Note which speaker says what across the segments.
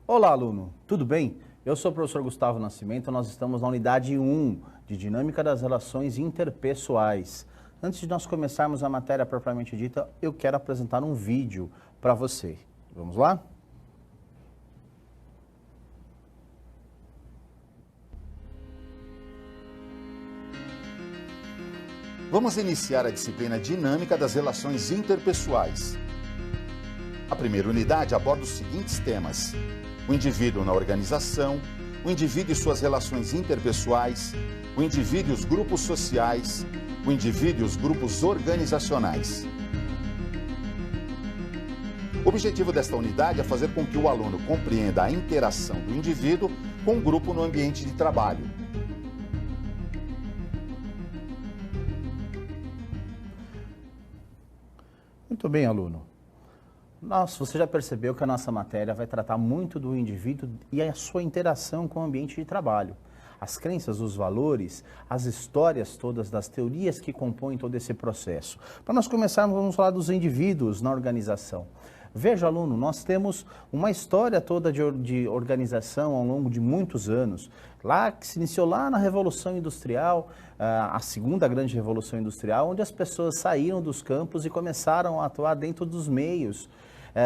Speaker 1: Olá, aluno, tudo bem? Eu sou o professor Gustavo Nascimento, nós estamos na unidade 1 de Dinâmica das Relações Interpessoais. Antes de nós começarmos a matéria propriamente dita, eu quero apresentar um vídeo para você. Vamos lá?
Speaker 2: Vamos iniciar a disciplina Dinâmica das Relações Interpessoais. A primeira unidade aborda os seguintes temas: o indivíduo na organização, o indivíduo e suas relações interpessoais, o indivíduo e os grupos sociais, o indivíduo e os grupos organizacionais. O objetivo desta unidade é fazer com que o aluno compreenda a interação do indivíduo com o grupo no ambiente de trabalho.
Speaker 1: Muito bem, aluno. Você já percebeu que a nossa matéria vai tratar muito do indivíduo e a sua interação com o ambiente de trabalho. As crenças, os valores, as histórias todas das teorias que compõem todo esse processo. Para nós começarmos, vamos falar dos indivíduos na organização. Veja, aluno, nós temos uma história toda de organização ao longo de muitos anos. Lá que se iniciou lá na Revolução Industrial, a segunda grande Revolução Industrial, onde as pessoas saíram dos campos e começaram a atuar dentro dos meios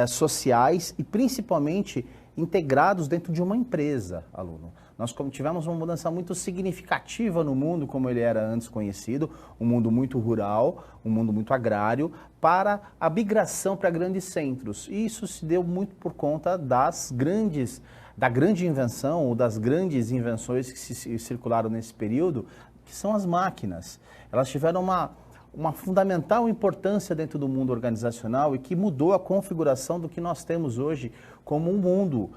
Speaker 1: sociais e principalmente integrados dentro de uma empresa, aluno. Nós tivemos uma mudança muito significativa no mundo como ele era antes conhecido, um mundo muito rural, um mundo muito agrário, para a migração para grandes centros. E isso se deu muito por conta da grande invenção ou das grandes invenções que se circularam nesse período, que são as máquinas. Elas tiveram uma fundamental importância dentro do mundo organizacional e que mudou a configuração do que nós temos hoje como um mundo,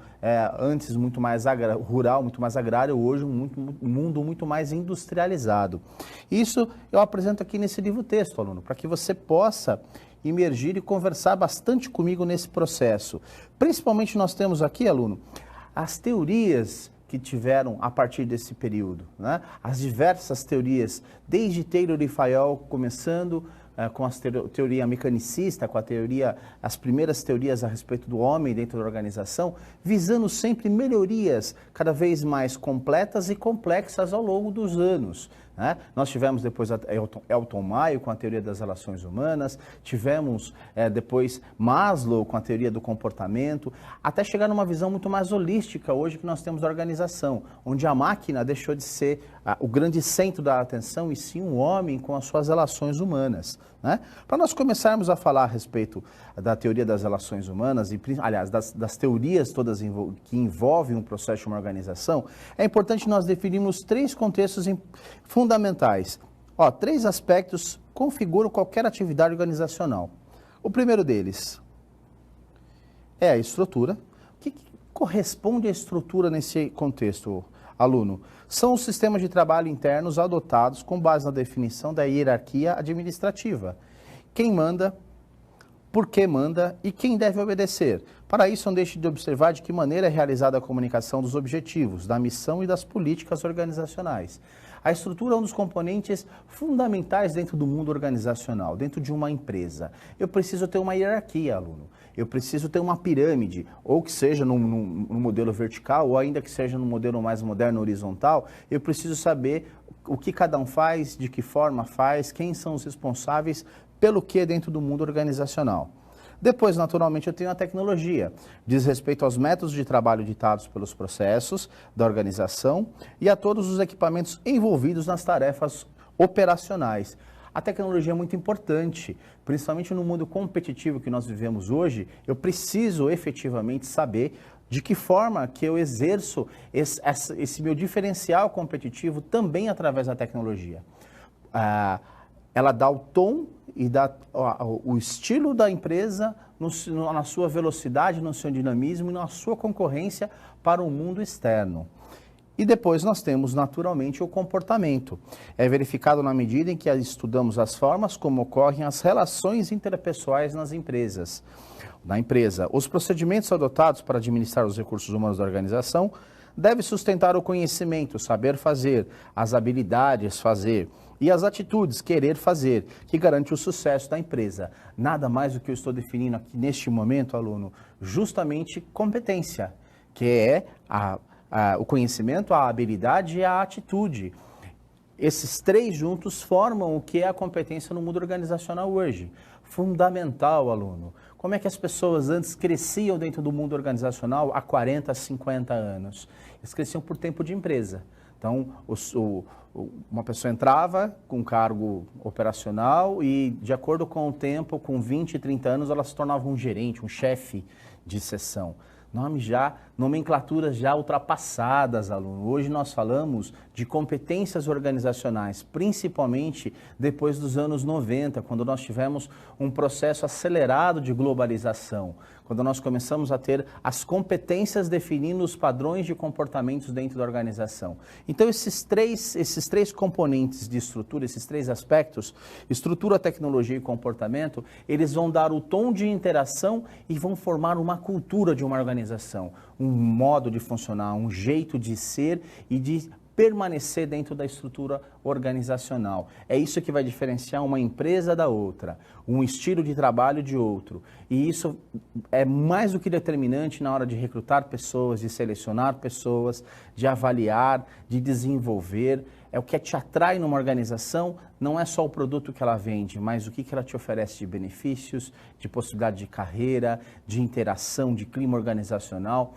Speaker 1: antes muito mais rural, muito mais agrário, hoje um mundo muito mais industrializado. Isso eu apresento aqui nesse livro-texto, aluno, para que você possa imergir e conversar bastante comigo nesse processo. Principalmente nós temos aqui, aluno, as teorias que tiveram a partir desse período, né? As diversas teorias, desde Taylor e Fayol, começando com a teoria mecanicista, com as primeiras teorias a respeito do homem dentro da organização, visando sempre melhorias cada vez mais completas e complexas ao longo dos anos, né? Nós tivemos depois Elton Mayo com a teoria das relações humanas, tivemos depois Maslow com a teoria do comportamento, até chegar numa visão muito mais holística hoje que nós temos da organização, onde a máquina deixou de ser o grande centro da atenção e sim o homem com as suas relações humanas, né? Para nós começarmos a falar a respeito da teoria das relações humanas, e, aliás, das teorias todas que envolvem um processo de uma organização, é importante nós definirmos três contextos fundamentais. Três aspectos configuram qualquer atividade organizacional. O primeiro deles é a estrutura. O que corresponde à estrutura nesse contexto, aluno? São os sistemas de trabalho internos adotados com base na definição da hierarquia administrativa. Quem manda, por que manda e quem deve obedecer. Para isso, não deixe de observar de que maneira é realizada a comunicação dos objetivos, da missão e das políticas organizacionais. A estrutura é um dos componentes fundamentais dentro do mundo organizacional, dentro de uma empresa. Eu preciso ter uma hierarquia, aluno. Eu preciso ter uma pirâmide, ou que seja no modelo vertical, ou ainda que seja no modelo mais moderno horizontal. Eu preciso saber o que cada um faz, de que forma faz, quem são os responsáveis pelo que dentro do mundo organizacional. Depois, naturalmente, eu tenho a tecnologia, diz respeito aos métodos de trabalho ditados pelos processos da organização e a todos os equipamentos envolvidos nas tarefas operacionais. A tecnologia é muito importante, principalmente no mundo competitivo que nós vivemos hoje. Eu preciso efetivamente saber de que forma que eu exerço esse meu diferencial competitivo também através da tecnologia. Ela dá o tom e dá o estilo da empresa na sua velocidade, no seu dinamismo e na sua concorrência para o mundo externo. E depois nós temos, naturalmente, o comportamento. É verificado na medida em que estudamos as formas como ocorrem as relações interpessoais nas empresas. Na empresa, os procedimentos adotados para administrar os recursos humanos da organização devem sustentar o conhecimento, saber fazer, as habilidades fazer e as atitudes, querer fazer, que garante o sucesso da empresa. Nada mais do que eu estou definindo aqui neste momento, aluno, justamente competência. que é o conhecimento, a habilidade e a atitude. Esses três juntos formam o que é a competência no mundo organizacional hoje. Fundamental, aluno. Como é que as pessoas antes cresciam dentro do mundo organizacional há 40, 50 anos? Eles cresciam por tempo de empresa. Então, uma pessoa entrava com cargo operacional e, de acordo com o tempo, com 20, 30 anos, ela se tornava um gerente, um chefe de seção. Nomenclaturas já ultrapassadas, aluno. Hoje nós falamos de competências organizacionais, principalmente depois dos anos 90, quando nós tivemos um processo acelerado de globalização, quando nós começamos a ter as competências definindo os padrões de comportamentos dentro da organização. Então, esses três componentes de estrutura, esses três aspectos, estrutura, tecnologia e comportamento, eles vão dar o tom de interação e vão formar uma cultura de uma organização, um modo de funcionar, um jeito de ser e de permanecer dentro da estrutura organizacional. É isso que vai diferenciar uma empresa da outra, um estilo de trabalho de outro. E isso é mais do que determinante na hora de recrutar pessoas, de selecionar pessoas, de avaliar, de desenvolver. É o que te atrai numa organização, não é só o produto que ela vende, mas o que ela te oferece de benefícios, de possibilidade de carreira, de interação, de clima organizacional.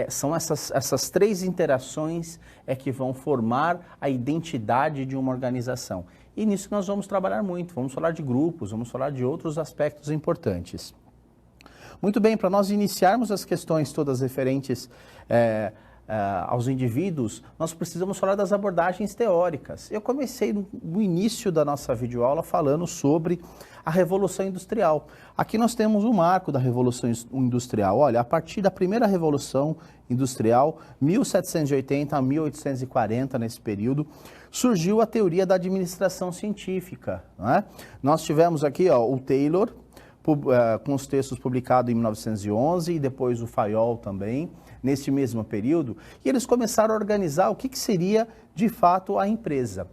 Speaker 1: São essas três interações que vão formar a identidade de uma organização. E nisso que nós vamos trabalhar muito, vamos falar de grupos, vamos falar de outros aspectos importantes. Muito bem, para nós iniciarmos as questões todas referentes aos indivíduos, nós precisamos falar das abordagens teóricas. Eu comecei no início da nossa videoaula falando sobre a Revolução Industrial. Aqui nós temos o marco da Revolução Industrial. Olha, a partir da primeira Revolução Industrial, 1780 a 1840, nesse período, surgiu a teoria da administração científica. Não é? Nós tivemos aqui o Taylor, com os textos publicados em 1911, e depois o Fayol também, nesse mesmo período, e eles começaram a organizar o que seria, de fato, a empresa.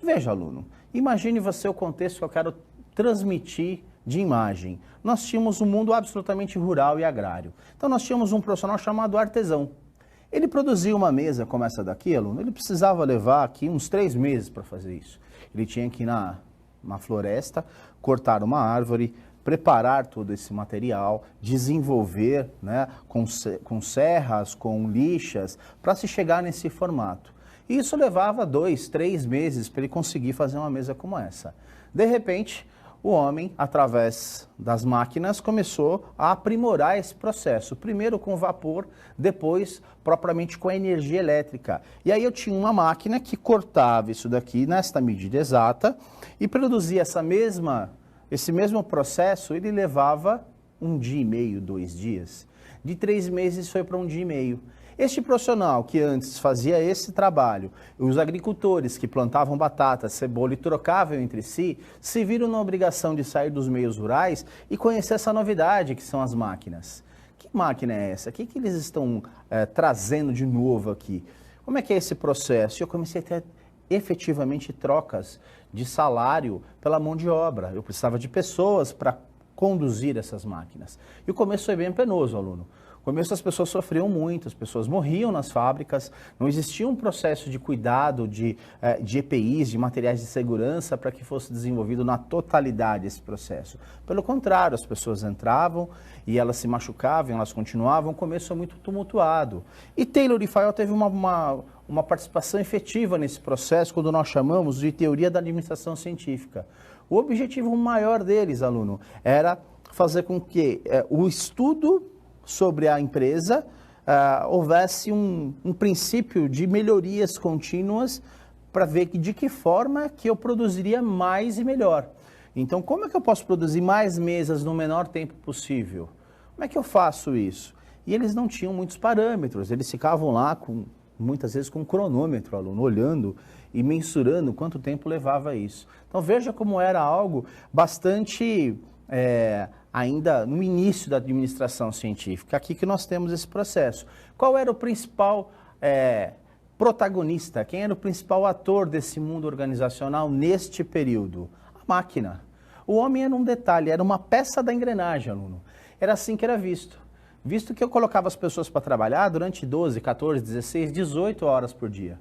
Speaker 1: Veja, aluno, imagine você o contexto que eu quero transmitir de imagem. Nós tínhamos um mundo absolutamente rural e agrário. Então, nós tínhamos um profissional chamado artesão. Ele produzia uma mesa como essa daqui, aluno, ele precisava levar aqui uns 3 meses para fazer isso. Ele tinha que ir na floresta, cortar uma árvore, preparar todo esse material, desenvolver, né, com serras, com lixas, para se chegar nesse formato. E isso levava 2, 3 meses para ele conseguir fazer uma mesa como essa. De repente, o homem, através das máquinas, começou a aprimorar esse processo. Primeiro com vapor, depois propriamente com a energia elétrica. E aí eu tinha uma máquina que cortava isso daqui nesta medida exata e produzia esse mesmo processo. Ele levava 1 dia e meio, 2 dias. De 3 meses foi para 1 dia e meio. Este profissional que antes fazia esse trabalho, os agricultores que plantavam batata, cebola e trocavam entre si, se viram na obrigação de sair dos meios rurais e conhecer essa novidade que são as máquinas. Que máquina é essa? O que eles estão trazendo de novo aqui? Como é que é esse processo? E eu comecei a ter efetivamente trocas de salário pela mão de obra. Eu precisava de pessoas para conduzir essas máquinas. E o começo foi bem penoso, aluno. No começo as pessoas sofriam muito, as pessoas morriam nas fábricas, não existia um processo de cuidado de EPIs, de materiais de segurança para que fosse desenvolvido na totalidade esse processo. Pelo contrário, as pessoas entravam e elas se machucavam, elas continuavam, o começo foi muito tumultuado. E Taylor e Fayol teve uma participação efetiva nesse processo, quando nós chamamos de teoria da administração científica. O objetivo maior deles, aluno, era fazer com que o estudo sobre a empresa houvesse um princípio de melhorias contínuas para ver de que forma que eu produziria mais e melhor. Então, como é que eu posso produzir mais mesas no menor tempo possível? Como é que eu faço isso? E eles não tinham muitos parâmetros, eles ficavam lá muitas vezes com um cronômetro, aluno, olhando e mensurando quanto tempo levava isso. Então, veja como era algo bastante ainda no início da administração científica. Aqui que nós temos esse processo. Qual era o principal protagonista? Quem era o principal ator desse mundo organizacional neste período? A máquina. O homem era um detalhe, era uma peça da engrenagem, aluno. Era assim que era visto. visto que eu colocava as pessoas para trabalhar durante 12, 14, 16, 18 horas por dia.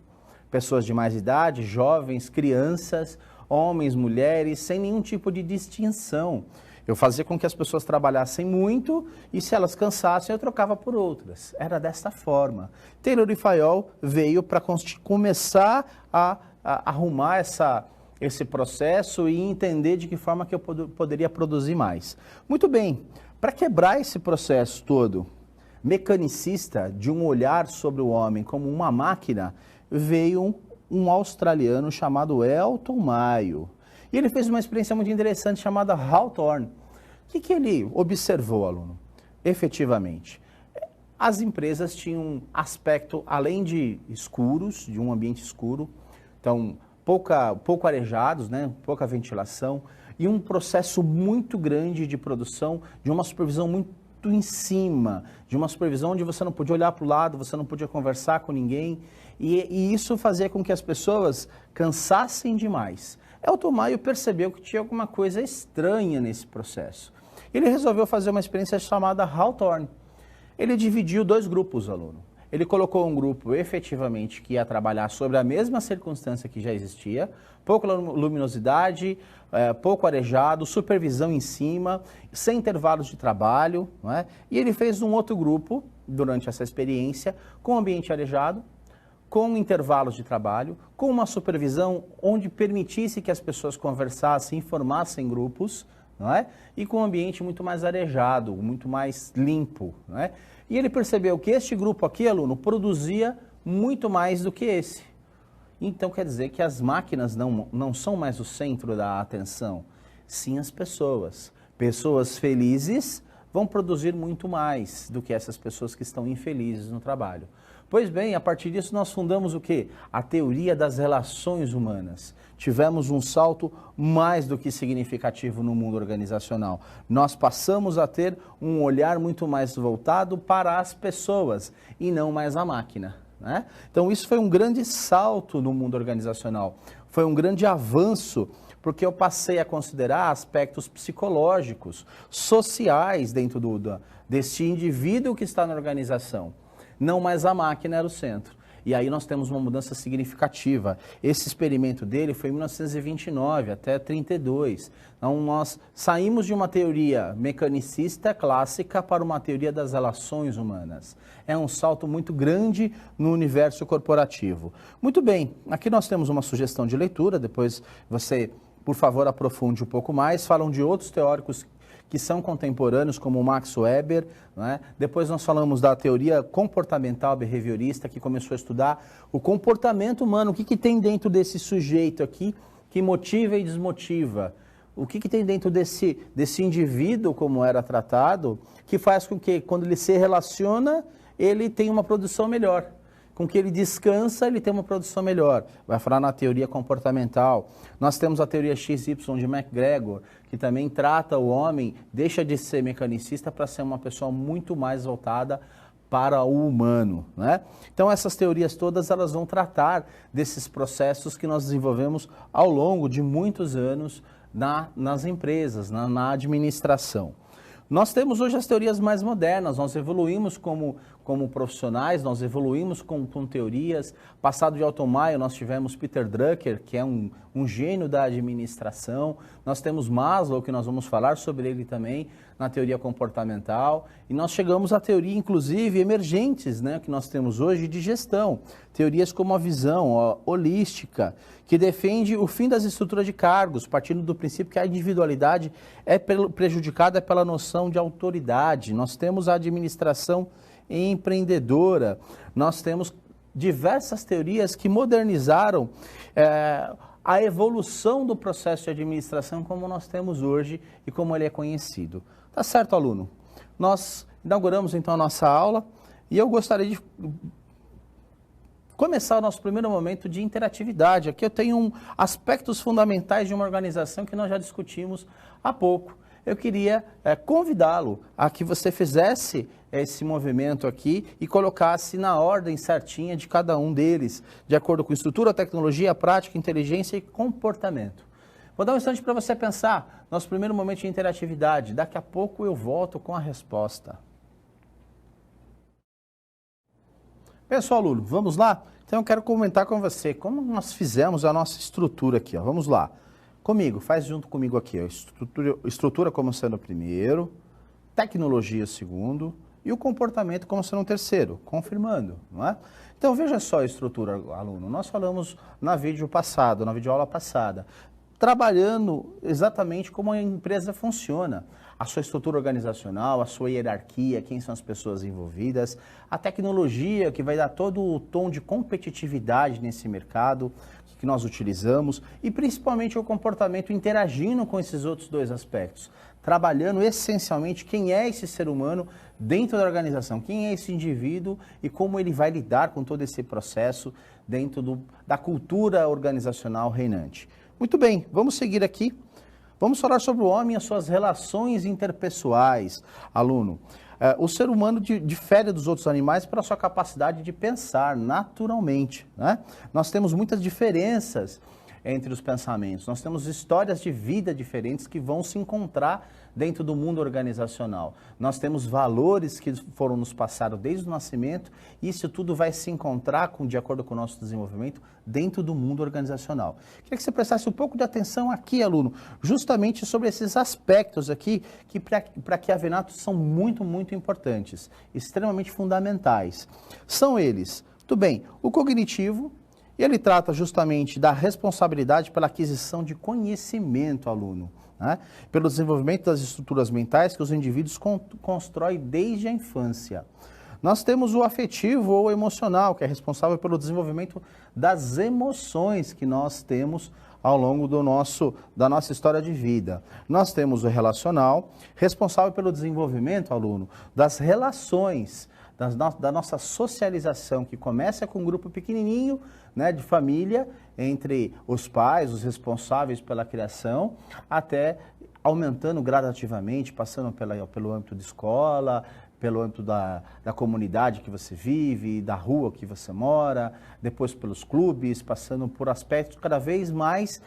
Speaker 1: Pessoas de mais idade, jovens, crianças, homens, mulheres, sem nenhum tipo de distinção. Eu fazia com que as pessoas trabalhassem muito e, se elas cansassem, eu trocava por outras. Era desta forma. Taylor e Fayol veio para começar a arrumar esse processo e entender de que forma que eu poderia produzir mais. Muito bem, para quebrar esse processo todo mecanicista, de um olhar sobre o homem como uma máquina, veio um australiano chamado Elton Mayo. E ele fez uma experiência muito interessante chamada Hawthorne. O que ele observou, aluno? Efetivamente, as empresas tinham um aspecto, além de escuros, de um ambiente escuro, então pouco arejados, né? Pouca ventilação, e um processo muito grande de produção, de uma supervisão muito em cima, de uma supervisão onde você não podia olhar para o lado, você não podia conversar com ninguém, e isso fazia com que as pessoas cansassem demais. Elton Mayo percebeu que tinha alguma coisa estranha nesse processo. Ele resolveu fazer uma experiência chamada Hawthorne. Ele dividiu 2 grupos, aluno. Ele colocou um grupo efetivamente que ia trabalhar sobre a mesma circunstância que já existia, pouca luminosidade, pouco arejado, supervisão em cima, sem intervalos de trabalho, não é? E ele fez um outro grupo, durante essa experiência, com ambiente arejado, com intervalos de trabalho, com uma supervisão onde permitisse que as pessoas conversassem, formassem grupos, não é? E com um ambiente muito mais arejado, muito mais limpo, não é? E ele percebeu que este grupo aqui, aluno, produzia muito mais do que esse. Então quer dizer que as máquinas não são mais o centro da atenção, sim as pessoas. Pessoas felizes vão produzir muito mais do que essas pessoas que estão infelizes no trabalho. Pois bem, a partir disso nós fundamos o quê? A teoria das relações humanas. Tivemos um salto mais do que significativo no mundo organizacional. Nós passamos a ter um olhar muito mais voltado para as pessoas e não mais a máquina, né? Então isso foi um grande salto no mundo organizacional. Foi um grande avanço, porque eu passei a considerar aspectos psicológicos, sociais dentro desse indivíduo que está na organização. Não mais a máquina era o centro. E aí nós temos uma mudança significativa. Esse experimento dele foi em 1929 até 32. Então nós saímos de uma teoria mecanicista clássica para uma teoria das relações humanas. É um salto muito grande no universo corporativo. Muito bem, aqui nós temos uma sugestão de leitura, depois você, por favor, aprofunde um pouco mais. Falam de outros teóricos que são contemporâneos, como o Max Weber, né? Depois nós falamos da teoria comportamental behaviorista, que começou a estudar o comportamento humano, o que tem dentro desse sujeito aqui que motiva e desmotiva, o que tem dentro desse indivíduo, como era tratado, que faz com que, quando ele se relaciona, ele tenha uma produção melhor. Com que ele descansa, ele tem uma produção melhor. Vai falar na teoria comportamental. Nós temos a teoria XY de McGregor, que também trata o homem, deixa de ser mecanicista para ser uma pessoa muito mais voltada para o humano, né? Então essas teorias todas, elas vão tratar desses processos que nós desenvolvemos ao longo de muitos anos nas empresas, na administração. Nós temos hoje as teorias mais modernas, nós evoluímos como profissionais, nós evoluímos com teorias. Passado de Elton Mayo, nós tivemos Peter Drucker, que é um gênio da administração. Nós temos Maslow, que nós vamos falar sobre ele também, na teoria comportamental. E nós chegamos à teoria, inclusive, emergentes, né, que nós temos hoje de gestão. Teorias como a visão holística, que defende o fim das estruturas de cargos, partindo do princípio que a individualidade é prejudicada pela noção de autoridade. Nós temos a administração empreendedora, nós temos diversas teorias que modernizaram a evolução do processo de administração como nós temos hoje e como ele é conhecido. Tá certo, aluno? Nós inauguramos então a nossa aula e eu gostaria de começar o nosso primeiro momento de interatividade. Aqui eu tenho aspectos fundamentais de uma organização que nós já discutimos há pouco. Eu queria convidá-lo a que você fizesse esse movimento aqui e colocasse na ordem certinha de cada um deles, de acordo com estrutura, tecnologia, prática, inteligência e comportamento. Vou dar um instante para você pensar, nosso primeiro momento de interatividade. Daqui a pouco eu volto com a resposta. Pessoal, aluno, vamos lá? Então eu quero comentar com você como nós fizemos a nossa estrutura aqui, ó. Vamos lá. Comigo, faz junto comigo aqui, ó. Estrutura como sendo o primeiro, tecnologia segundo e o comportamento como sendo o terceiro, confirmando, não é? Então veja só a estrutura, aluno. Nós falamos na videoaula passada, trabalhando exatamente como a empresa funciona. A sua estrutura organizacional, a sua hierarquia, quem são as pessoas envolvidas, a tecnologia que vai dar todo o tom de competitividade nesse mercado que nós utilizamos e principalmente o comportamento interagindo com esses outros dois aspectos, trabalhando essencialmente quem é esse ser humano dentro da organização, quem é esse indivíduo e como ele vai lidar com todo esse processo dentro da cultura organizacional reinante. Muito bem, vamos seguir aqui. Vamos falar sobre o homem e as suas relações interpessoais, aluno. O ser humano difere dos outros animais pela sua capacidade de pensar naturalmente, né? Nós temos muitas diferenças entre os pensamentos, nós temos histórias de vida diferentes que vão se encontrar dentro do mundo organizacional. Nós temos valores que foram nos passados desde o nascimento e isso tudo vai se encontrar, de acordo com o nosso desenvolvimento, dentro do mundo organizacional. Queria que você prestasse um pouco de atenção aqui, aluno, justamente sobre esses aspectos aqui que para que a Venato são muito, muito importantes, extremamente fundamentais. São eles, tudo bem, o cognitivo. Ele trata justamente da responsabilidade pela aquisição de conhecimento, aluno, né? Pelo desenvolvimento das estruturas mentais que os indivíduos constroem desde a infância. Nós temos o afetivo ou emocional, que é responsável pelo desenvolvimento das emoções que nós temos ao longo da nossa história de vida. Nós temos o relacional, responsável pelo desenvolvimento, aluno, das relações, da nossa socialização, que começa com um grupo pequenininho, né, de família, entre os pais, os responsáveis pela criação, até aumentando gradativamente, passando pelo âmbito de escola, pelo âmbito da comunidade que você vive, da rua que você mora, depois pelos clubes, passando por aspectos cada vez mais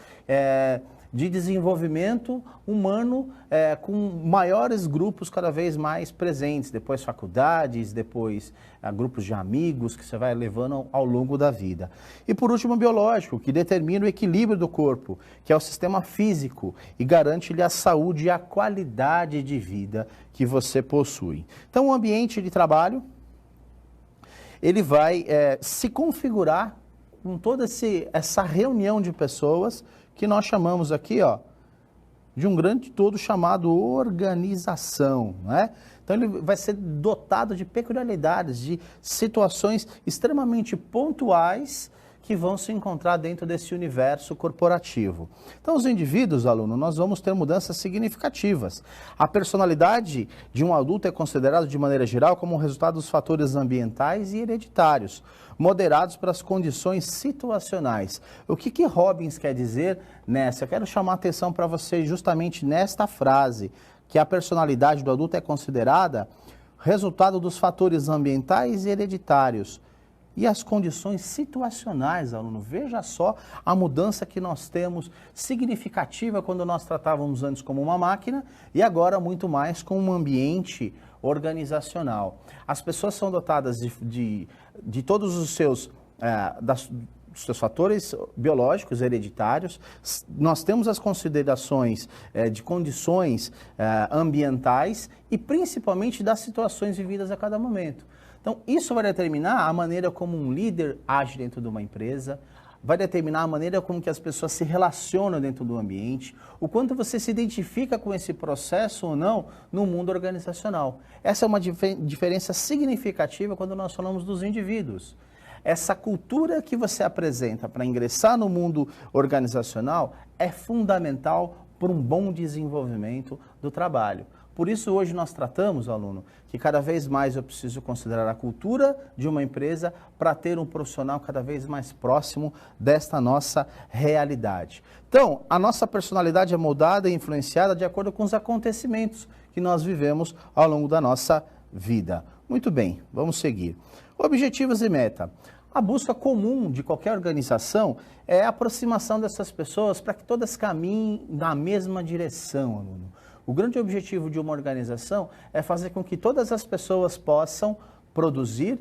Speaker 1: de desenvolvimento humano com maiores grupos cada vez mais presentes, depois faculdades, depois grupos de amigos que você vai levando ao longo da vida. E por último, o biológico, que determina o equilíbrio do corpo, que é o sistema físico e garante-lhe a saúde e a qualidade de vida que você possui. Então, o ambiente de trabalho, ele vai se configurar com toda essa reunião de pessoas que nós chamamos aqui, ó, de um grande todo chamado organização, né? Então ele vai ser dotado de peculiaridades, de situações extremamente pontuais que vão se encontrar dentro desse universo corporativo. Então, os indivíduos, aluno, nós vamos ter mudanças significativas. A personalidade de um adulto é considerada, de maneira geral, como um resultado dos fatores ambientais e hereditários, moderados pelas condições situacionais. O que Robbins quer dizer nessa? Eu quero chamar a atenção para você justamente nesta frase, que a personalidade do adulto é considerada resultado dos fatores ambientais e hereditários. E as condições situacionais, aluno, veja só a mudança que nós temos significativa quando nós tratávamos antes como uma máquina e agora muito mais como um ambiente organizacional. As pessoas são dotadas de todos os seus fatores biológicos hereditários. Nós temos as considerações de condições ambientais e principalmente das situações vividas a cada momento. Então, isso vai determinar a maneira como um líder age dentro de uma empresa, vai determinar a maneira como que as pessoas se relacionam dentro do ambiente, o quanto você se identifica com esse processo ou não no mundo organizacional. Essa é uma diferença significativa quando nós falamos dos indivíduos. Essa cultura que você apresenta para ingressar no mundo organizacional é fundamental para um bom desenvolvimento do trabalho. Por isso, hoje nós tratamos, aluno, que cada vez mais eu preciso considerar a cultura de uma empresa para ter um profissional cada vez mais próximo desta nossa realidade. Então, a nossa personalidade é moldada e influenciada de acordo com os acontecimentos que nós vivemos ao longo da nossa vida. Muito bem, vamos seguir. Objetivos e meta. A busca comum de qualquer organização é a aproximação dessas pessoas para que todas caminhem na mesma direção, aluno. O grande objetivo de uma organização é fazer com que todas as pessoas possam produzir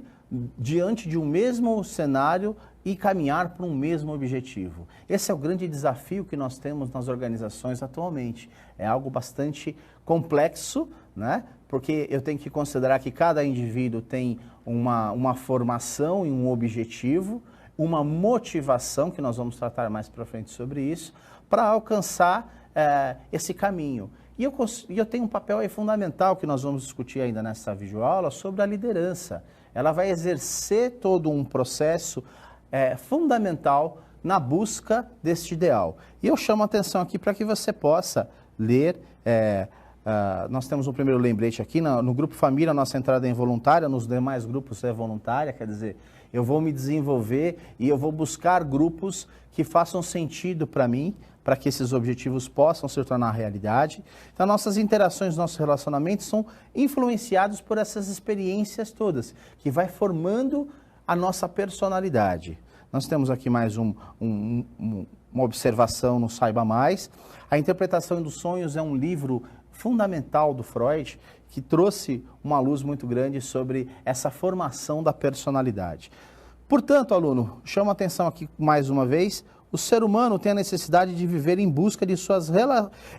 Speaker 1: diante de um mesmo cenário e caminhar para um mesmo objetivo. Esse é o grande desafio que nós temos nas organizações atualmente. É algo bastante complexo, né? Porque eu tenho que considerar que cada indivíduo tem uma formação e um objetivo, uma motivação, que nós vamos tratar mais para frente sobre isso, para alcançar esse caminho. E eu tenho um papel aí fundamental que nós vamos discutir ainda nessa videoaula sobre a liderança. Ela vai exercer todo um processo fundamental na busca deste ideal. E eu chamo a atenção aqui para que você possa ler. Nós temos um primeiro lembrete aqui, no grupo família, nossa entrada é involuntária, nos demais grupos é voluntária, quer dizer, eu vou me desenvolver e eu vou buscar grupos que façam sentido para mim, para que esses objetivos possam se tornar realidade. Então, nossas interações, nossos relacionamentos são influenciados por essas experiências todas, que vai formando a nossa personalidade. Nós temos aqui mais uma observação no Saiba Mais. A Interpretação dos Sonhos é um livro fundamental do Freud, que trouxe uma luz muito grande sobre essa formação da personalidade. Portanto, aluno, chamo a atenção aqui mais uma vez, o ser humano tem a necessidade de viver em busca de suas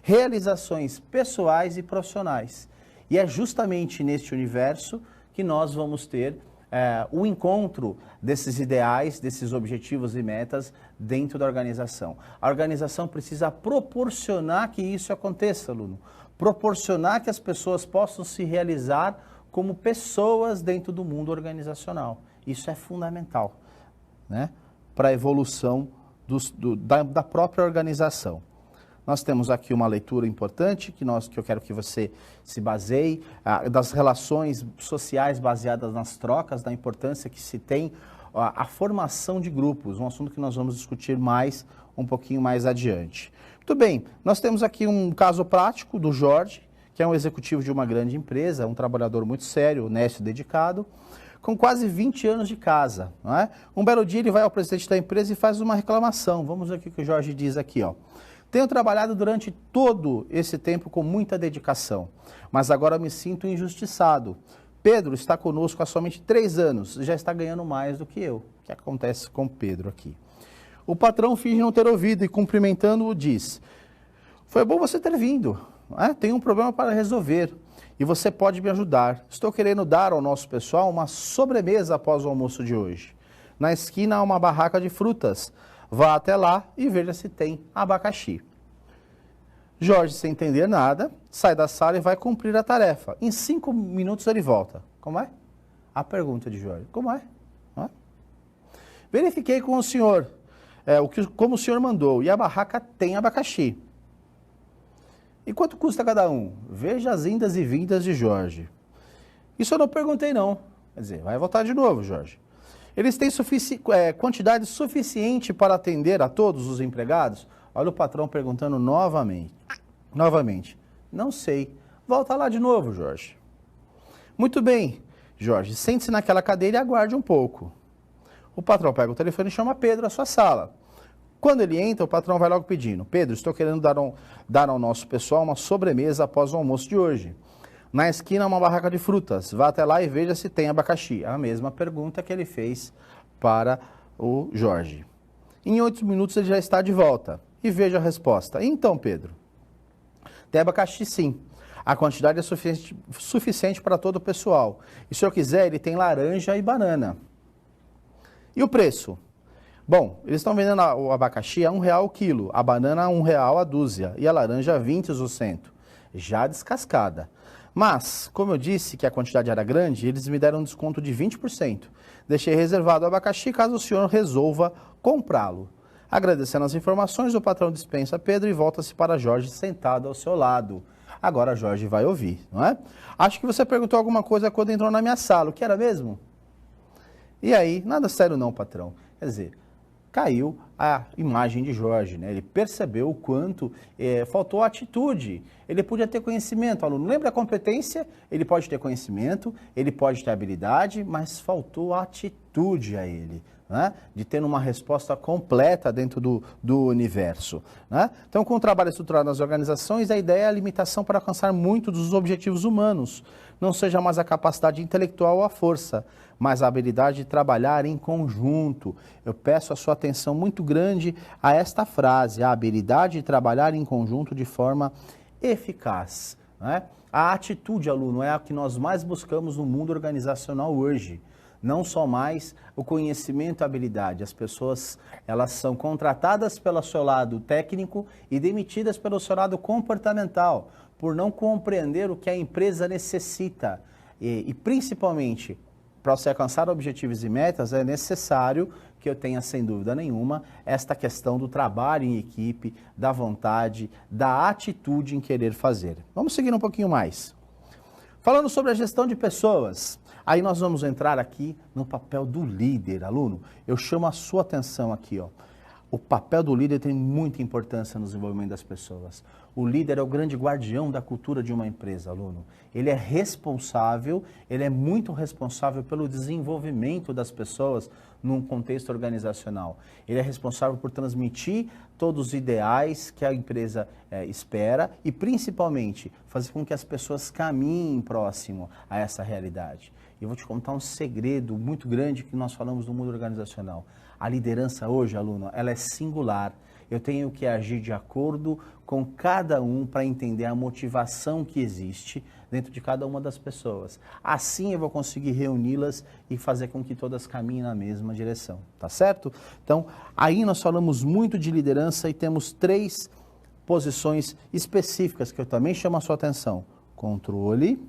Speaker 1: realizações pessoais e profissionais. E é justamente neste universo que nós vamos ter o encontro desses ideais, desses objetivos e metas dentro da organização. A organização precisa proporcionar que isso aconteça, aluno. Proporcionar que as pessoas possam se realizar como pessoas dentro do mundo organizacional. Isso é fundamental, né, para a evolução da própria organização. Nós temos aqui uma leitura importante que eu quero que você se baseie, das relações sociais baseadas nas trocas, da importância que se tem a formação de grupos, um assunto que nós vamos discutir um pouquinho mais adiante. Muito bem, nós temos aqui um caso prático do Jorge, que é um executivo de uma grande empresa, um trabalhador muito sério, honesto e dedicado, com quase 20 anos de casa. Não é? Um belo dia ele vai ao presidente da empresa e faz uma reclamação. Vamos ver o que o Jorge diz aqui, ó. Tenho trabalhado durante todo esse tempo com muita dedicação, mas agora me sinto injustiçado. Pedro está conosco há somente 3 anos e já está ganhando mais do que eu. O que acontece com Pedro aqui? O patrão finge não ter ouvido e, cumprimentando-o, diz: foi bom você ter vindo. Tenho um problema para resolver e você pode me ajudar. Estou querendo dar ao nosso pessoal uma sobremesa após o almoço de hoje. Na esquina há uma barraca de frutas. Vá até lá e veja se tem abacaxi. Jorge, sem entender nada, sai da sala e vai cumprir a tarefa. Em 5 minutos ele volta. Como é? A pergunta de Jorge. Como é? Verifiquei com o senhor, como o senhor mandou, e a barraca tem abacaxi. E quanto custa cada um? Veja as indas e vindas de Jorge. Isso eu não perguntei não. Quer dizer, vai voltar de novo, Jorge. Eles têm quantidade suficiente para atender a todos os empregados? Olha o patrão perguntando novamente. Não sei. Volta lá de novo, Jorge. Muito bem, Jorge. Sente-se naquela cadeira e aguarde um pouco. O patrão pega o telefone e chama Pedro à sua sala. Quando ele entra, o patrão vai logo pedindo: Pedro, estou querendo dar ao nosso pessoal uma sobremesa após o almoço de hoje. Na esquina, uma barraca de frutas. Vá até lá e veja se tem abacaxi. A mesma pergunta que ele fez para o Jorge. Em 8 minutos ele já está de volta. E veja a resposta. Então, Pedro, tem abacaxi sim. A quantidade é suficiente para todo o pessoal. E se eu quiser, ele tem laranja e banana. E o preço? Bom, eles estão vendendo o abacaxi a R$1 o quilo, a banana a R$1 a dúzia e a laranja a 20 o cento, já descascada. Mas, como eu disse que a quantidade era grande, eles me deram um desconto de 20%. Deixei reservado o abacaxi caso o senhor resolva comprá-lo. Agradecendo as informações, o patrão dispensa Pedro e volta-se para Jorge sentado ao seu lado. Agora Jorge vai ouvir, não é? Acho que você perguntou alguma coisa quando entrou na minha sala. O que era mesmo? E aí, nada sério não, patrão. Quer dizer, caiu a imagem de Jorge, né? Ele percebeu o quanto faltou atitude. Ele podia ter conhecimento, aluno. Lembra a competência? Ele pode ter conhecimento, ele pode ter habilidade, mas faltou atitude a ele, né? De ter uma resposta completa dentro do universo, né? Então, com o trabalho estruturado nas organizações, a ideia é a limitação para alcançar muito dos objetivos humanos. Não seja mais a capacidade intelectual ou a força, mas a habilidade de trabalhar em conjunto. Eu peço a sua atenção muito grande a esta frase, a habilidade de trabalhar em conjunto de forma eficaz, né? A atitude, aluno, é a que nós mais buscamos no mundo organizacional hoje. Não só mais o conhecimento e a habilidade. As pessoas, elas são contratadas pelo seu lado técnico e demitidas pelo seu lado comportamental, por não compreender o que a empresa necessita. E principalmente, para você alcançar objetivos e metas, é necessário que eu tenha, sem dúvida nenhuma, esta questão do trabalho em equipe, da vontade, da atitude em querer fazer. Vamos seguir um pouquinho mais. Falando sobre a gestão de pessoas, aí nós vamos entrar aqui no papel do líder, aluno. Eu chamo a sua atenção aqui, ó. O papel do líder tem muita importância no desenvolvimento das pessoas. O líder é o grande guardião da cultura de uma empresa, aluno. Ele é responsável, ele é muito responsável pelo desenvolvimento das pessoas num contexto organizacional. Ele é responsável por transmitir todos os ideais que a empresa espera e, principalmente, fazer com que as pessoas caminhem próximo a essa realidade. E eu vou te contar um segredo muito grande que nós falamos no mundo organizacional. A liderança hoje, aluno, ela é singular. Eu tenho que agir de acordo com cada um para entender a motivação que existe dentro de cada uma das pessoas. Assim eu vou conseguir reuni-las e fazer com que todas caminhem na mesma direção, tá certo? Então, aí nós falamos muito de liderança e temos 3 posições específicas que eu também chamo a sua atenção: controle,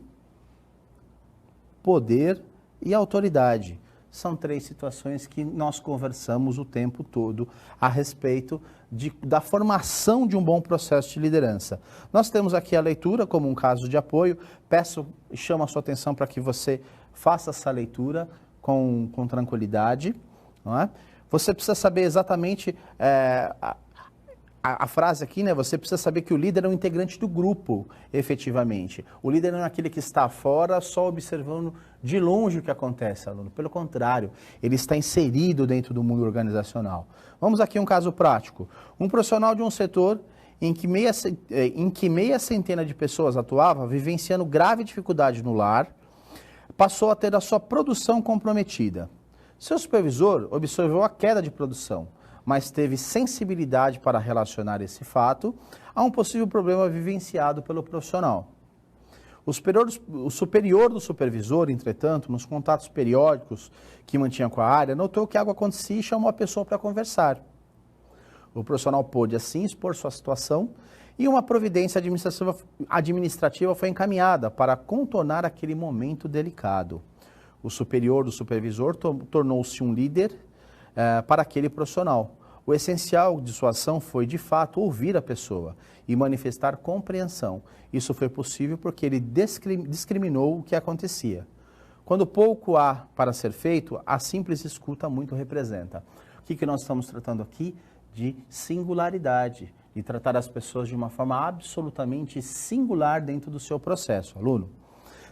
Speaker 1: poder e autoridade. São 3 situações que nós conversamos o tempo todo a respeito da formação de um bom processo de liderança. Nós temos aqui a leitura como um caso de apoio. Peço e chamo a sua atenção para que você faça essa leitura com tranquilidade, não é? Você precisa saber exatamente a frase aqui, né? Você precisa saber que o líder é um integrante do grupo, efetivamente. O líder não é aquele que está fora só observando de longe o que acontece, aluno. Pelo contrário, ele está inserido dentro do mundo organizacional. Vamos aqui a um caso prático. Um profissional de um setor em que meia centena de pessoas atuava, vivenciando grave dificuldade no lar, passou a ter a sua produção comprometida. Seu supervisor observou a queda de produção, mas teve sensibilidade para relacionar esse fato a um possível problema vivenciado pelo profissional. O superior do supervisor, entretanto, nos contatos periódicos que mantinha com a área, notou que algo acontecia e chamou a pessoa para conversar. O profissional pôde, assim, expor sua situação e uma providência administrativa foi encaminhada para contornar aquele momento delicado. O superior do supervisor tornou-se um líder para aquele profissional. O essencial de sua ação foi, de fato, ouvir a pessoa e manifestar compreensão. Isso foi possível porque ele discriminou o que acontecia. Quando pouco há para ser feito, a simples escuta muito representa. O que nós estamos tratando aqui? De singularidade, de tratar as pessoas de uma forma absolutamente singular dentro do seu processo, aluno.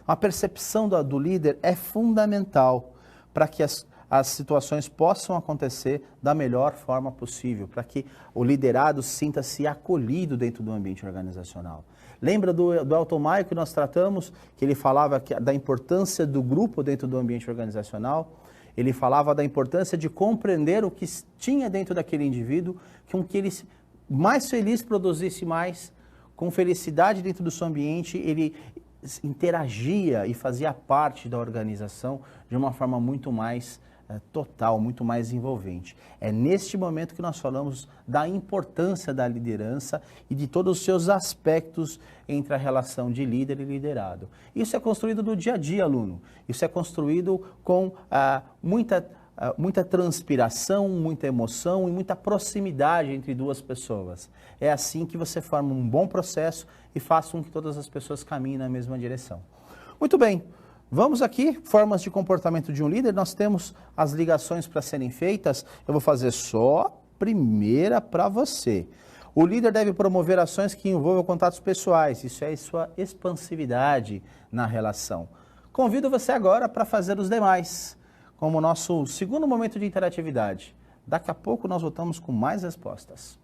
Speaker 1: A percepção do líder é fundamental para que as situações possam acontecer da melhor forma possível, para que o liderado sinta-se acolhido dentro do ambiente organizacional. Lembra do Elton Maio que nós tratamos, que ele falava da importância do grupo dentro do ambiente organizacional? Ele falava da importância de compreender o que tinha dentro daquele indivíduo, com que ele mais feliz produzisse mais, com felicidade dentro do seu ambiente, ele interagia e fazia parte da organização de uma forma muito mais total, muito mais envolvente. É neste momento que nós falamos da importância da liderança e de todos os seus aspectos entre a relação de líder e liderado. Isso é construído no dia a dia, aluno. Isso é construído com muita transpiração, muita emoção e muita proximidade entre duas pessoas. É assim que você forma um bom processo e faz com que todas as pessoas caminhem na mesma direção. Muito bem. Vamos aqui, formas de comportamento de um líder, nós temos as ligações para serem feitas, eu vou fazer só primeira para você. O líder deve promover ações que envolvam contatos pessoais, isso é sua expansividade na relação. Convido você agora para fazer os demais, como nosso segundo momento de interatividade. Daqui a pouco nós voltamos com mais respostas.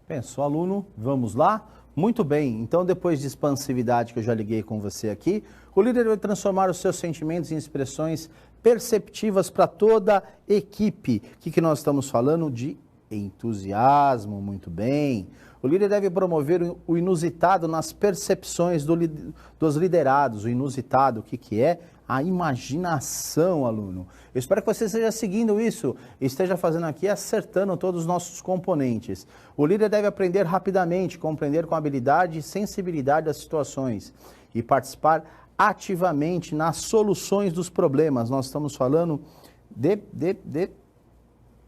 Speaker 1: Pensou, aluno? Vamos lá? Muito bem, então depois de expansividade que eu já liguei com você aqui, o líder vai transformar os seus sentimentos em expressões perceptivas para toda a equipe. O que nós estamos falando? De entusiasmo, muito bem. O líder deve promover o inusitado nas percepções dos liderados. O inusitado, o que é? A imaginação, aluno. Eu espero que você esteja seguindo isso, esteja fazendo aqui, acertando todos os nossos componentes. O líder deve aprender rapidamente, compreender com habilidade e sensibilidade das situações e participar ativamente nas soluções dos problemas. Nós estamos falando de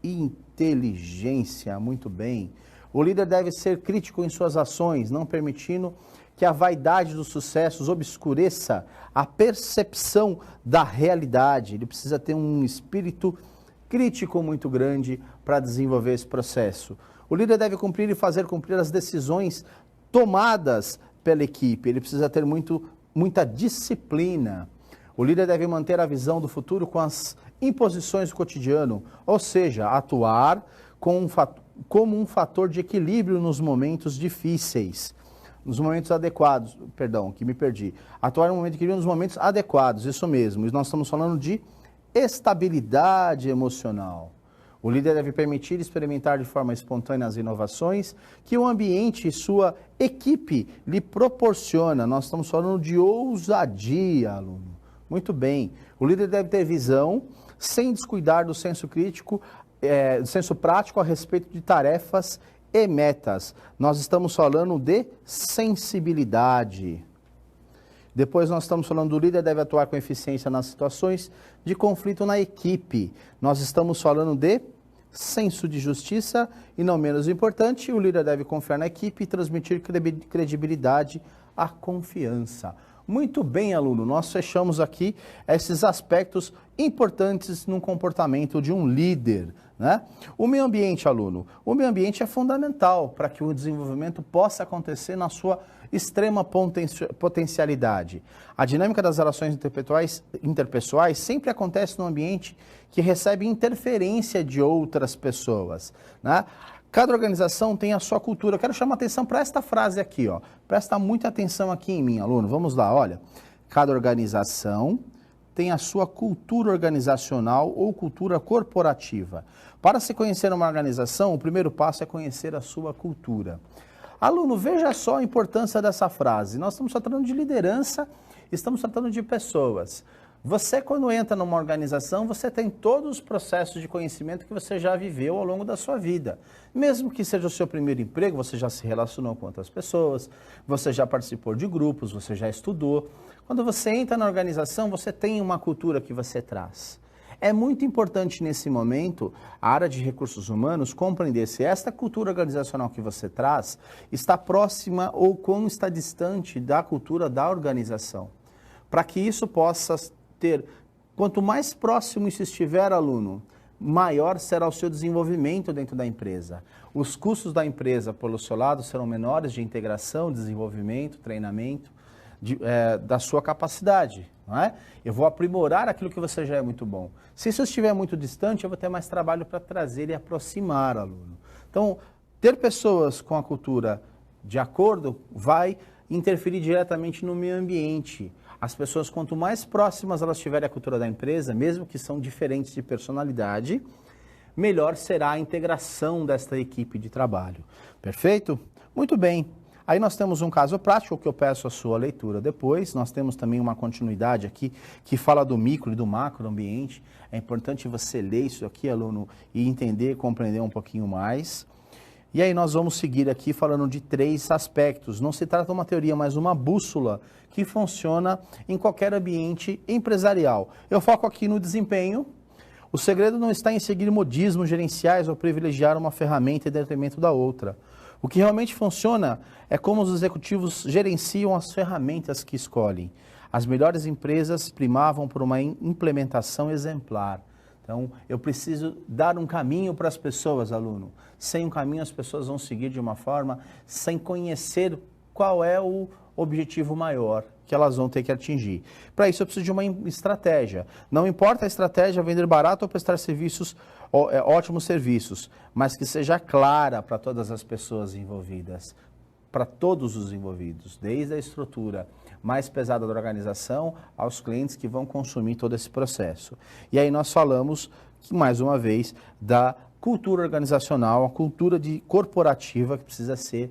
Speaker 1: inteligência, muito bem. O líder deve ser crítico em suas ações, não permitindo que a vaidade dos sucessos obscureça a percepção da realidade. Ele precisa ter um espírito crítico muito grande para desenvolver esse processo. O líder deve cumprir e fazer cumprir as decisões tomadas pela equipe. Ele precisa ter muita disciplina. O líder deve manter a visão do futuro com as imposições do cotidiano, ou seja, atuar como um fator de equilíbrio nos momentos difíceis. Nos momentos adequados, perdão, que me perdi. Atuar no momento de equilíbrio nos momentos adequados, isso mesmo. E nós estamos falando de estabilidade emocional. O líder deve permitir experimentar de forma espontânea as inovações que o ambiente e sua equipe lhe proporciona. Nós estamos falando de ousadia, aluno. Muito bem. O líder deve ter visão, sem descuidar do senso crítico, do senso prático a respeito de tarefas e metas. Nós estamos falando de sensibilidade. Depois nós estamos falando do líder deve atuar com eficiência nas situações de conflito na equipe. Nós estamos falando de senso de justiça e, não menos importante, o líder deve confiar na equipe e transmitir credibilidade à confiança. Muito bem, aluno, nós fechamos aqui esses aspectos importantes no comportamento de um líder, né? O meio ambiente, aluno, o meio ambiente é fundamental para que o desenvolvimento possa acontecer na sua extrema potencialidade. A dinâmica das relações interpessoais sempre acontece no ambiente que recebe interferência de outras pessoas, né? Cada organização tem a sua cultura. Eu quero chamar a atenção para esta frase aqui, ó. Presta muita atenção aqui em mim, aluno. Vamos lá, olha. Cada organização tem a sua cultura organizacional ou cultura corporativa. Para se conhecer uma organização, o primeiro passo é conhecer a sua cultura. Aluno, veja só a importância dessa frase. Nós estamos tratando de liderança, estamos tratando de pessoas. Você, quando entra numa organização, você tem todos os processos de conhecimento que você já viveu ao longo da sua vida. Mesmo que seja o seu primeiro emprego, você já se relacionou com outras pessoas, você já participou de grupos, você já estudou. Quando você entra na organização, você tem uma cultura que você traz. É muito importante nesse momento, a área de recursos humanos compreender se esta cultura organizacional que você traz está próxima ou quão está distante da cultura da organização. Para que isso possa ter, quanto mais próximo isso estiver, aluno, maior será o seu desenvolvimento dentro da empresa. Os custos da empresa, pelo seu lado, serão menores de integração, desenvolvimento, treinamento, da sua capacidade, não é? Eu vou aprimorar aquilo que você já é muito bom. Se isso estiver muito distante, eu vou ter mais trabalho para trazer e aproximar o aluno. Então, ter pessoas com a cultura de acordo vai interferir diretamente no meio ambiente. As pessoas, quanto mais próximas elas estiverem à cultura da empresa, mesmo que são diferentes de personalidade, melhor será a integração desta equipe de trabalho. Perfeito? Muito bem. Aí nós temos um caso prático que eu peço a sua leitura depois. Nós temos também uma continuidade aqui que fala do micro e do macro ambiente. É importante você ler isso aqui, aluno, e entender, compreender um pouquinho mais. E aí nós vamos seguir aqui falando de 3 aspectos. Não se trata de uma teoria, mas uma bússola que funciona em qualquer ambiente empresarial. Eu foco aqui no desempenho. O segredo não está em seguir modismos gerenciais ou privilegiar uma ferramenta em detrimento da outra. O que realmente funciona é como os executivos gerenciam as ferramentas que escolhem. As melhores empresas primavam por uma implementação exemplar. Então, eu preciso dar um caminho para as pessoas, aluno. Sem um caminho, as pessoas vão seguir de uma forma sem conhecer qual é o objetivo maior que elas vão ter que atingir. Para isso, eu preciso de uma estratégia. Não importa a estratégia, vender barato ou prestar serviços, ótimos serviços, mas que seja clara para todas as pessoas envolvidas, para todos os envolvidos, desde a estrutura mais pesada da organização aos clientes que vão consumir todo esse processo. E aí nós falamos, mais uma vez, da cultura organizacional, a cultura corporativa que precisa ser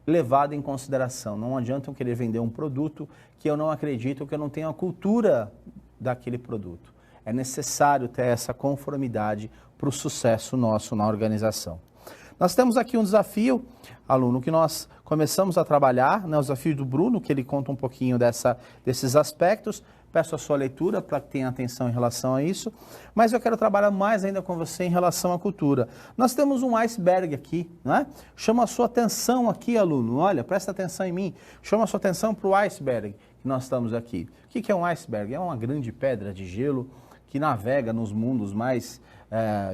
Speaker 1: levada em consideração. Não adianta eu querer vender um produto que eu não acredito, que eu não tenho a cultura daquele produto. É necessário ter essa conformidade para o sucesso nosso na organização. Nós temos aqui um desafio, aluno, que nós começamos a trabalhar, né, o desafio do Bruno, que ele conta um pouquinho desses aspectos. Peço a sua leitura para que tenha atenção em relação a isso, mas eu quero trabalhar mais ainda com você em relação à cultura. Nós temos um iceberg aqui, não é? Chama a sua atenção aqui, aluno, olha, presta atenção em mim, chama a sua atenção para o iceberg que nós estamos aqui. O que é um iceberg? É uma grande pedra de gelo que navega nos mundos mais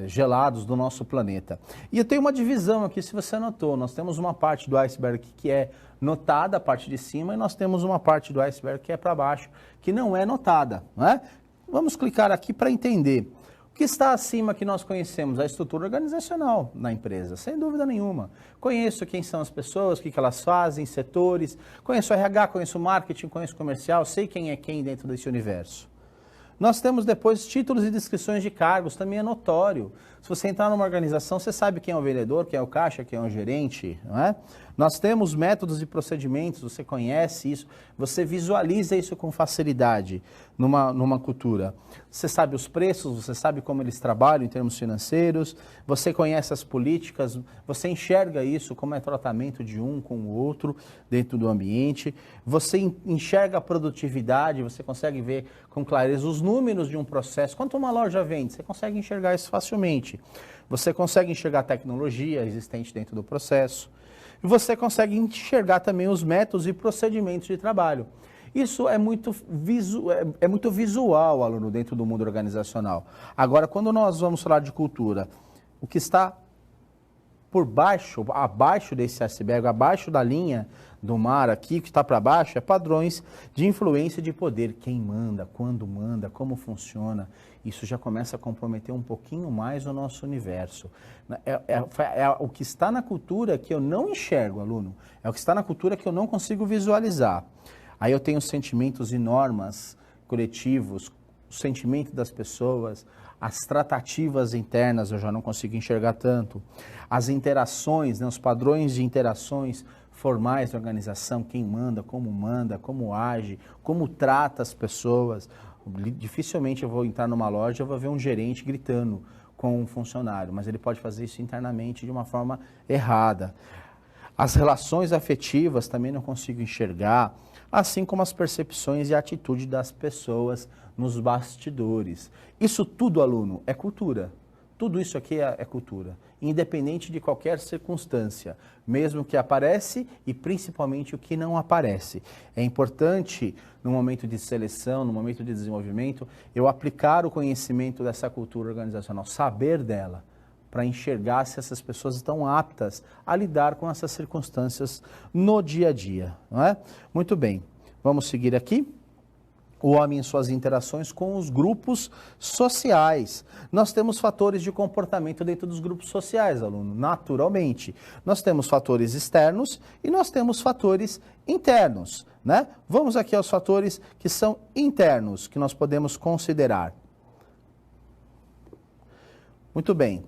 Speaker 1: gelados do nosso planeta. E eu tenho uma divisão aqui, se você notou, nós temos uma parte do iceberg que é notada, a parte de cima, e nós temos uma parte do iceberg que é para baixo, que não é notada, não é? Vamos clicar aqui para entender. O que está acima que nós conhecemos? A estrutura organizacional na empresa, sem dúvida nenhuma. Conheço quem são as pessoas, o que elas fazem, setores, conheço o RH, conheço o marketing, conheço o comercial, sei quem é quem dentro desse universo. Nós temos depois títulos e descrições de cargos, também é notório. Se você entrar numa organização, você sabe quem é o vendedor, quem é o caixa, quem é o gerente, não é? Nós temos métodos e procedimentos, você conhece isso, você visualiza isso com facilidade numa cultura. Você sabe os preços, você sabe como eles trabalham em termos financeiros, você conhece as políticas, você enxerga isso como é tratamento de um com o outro dentro do ambiente, você enxerga a produtividade, você consegue ver com clareza os números de um processo. Quanto uma loja vende, você consegue enxergar isso facilmente. Você consegue enxergar a tecnologia existente dentro do processo. E você consegue enxergar também os métodos e procedimentos de trabalho. Isso é muito visual, aluno, dentro do mundo organizacional. Agora, quando nós vamos falar de cultura, o que está por baixo, abaixo desse iceberg, abaixo da linha do mar aqui, que está para baixo, é padrões de influência e de poder. Quem manda, quando manda, como funciona. Isso já começa a comprometer um pouquinho mais o nosso universo. É o que está na cultura que eu não enxergo, aluno. É o que está na cultura que eu não consigo visualizar. Aí eu tenho sentimentos e normas coletivos, o sentimento das pessoas, as tratativas internas eu já não consigo enxergar tanto. As interações, né, os padrões de interações formais da organização, quem manda, como age, como trata as pessoas. Dificilmente eu vou entrar numa loja e vou ver um gerente gritando com um funcionário, mas ele pode fazer isso internamente de uma forma errada. As relações afetivas também não consigo enxergar, assim como as percepções e atitude das pessoas nos bastidores. Isso tudo, aluno, é cultura. Tudo isso aqui é cultura, independente de qualquer circunstância, mesmo o que aparece e principalmente o que não aparece. É importante, no momento de seleção, no momento de desenvolvimento, eu aplicar o conhecimento dessa cultura organizacional, saber dela, para enxergar se essas pessoas estão aptas a lidar com essas circunstâncias no dia a dia, não é? Muito bem, vamos seguir aqui. O homem em suas interações com os grupos sociais. Nós temos fatores de comportamento dentro dos grupos sociais, aluno, naturalmente. Nós temos fatores externos e nós temos fatores internos, né? Vamos aqui aos fatores que são internos, que nós podemos considerar. Muito bem.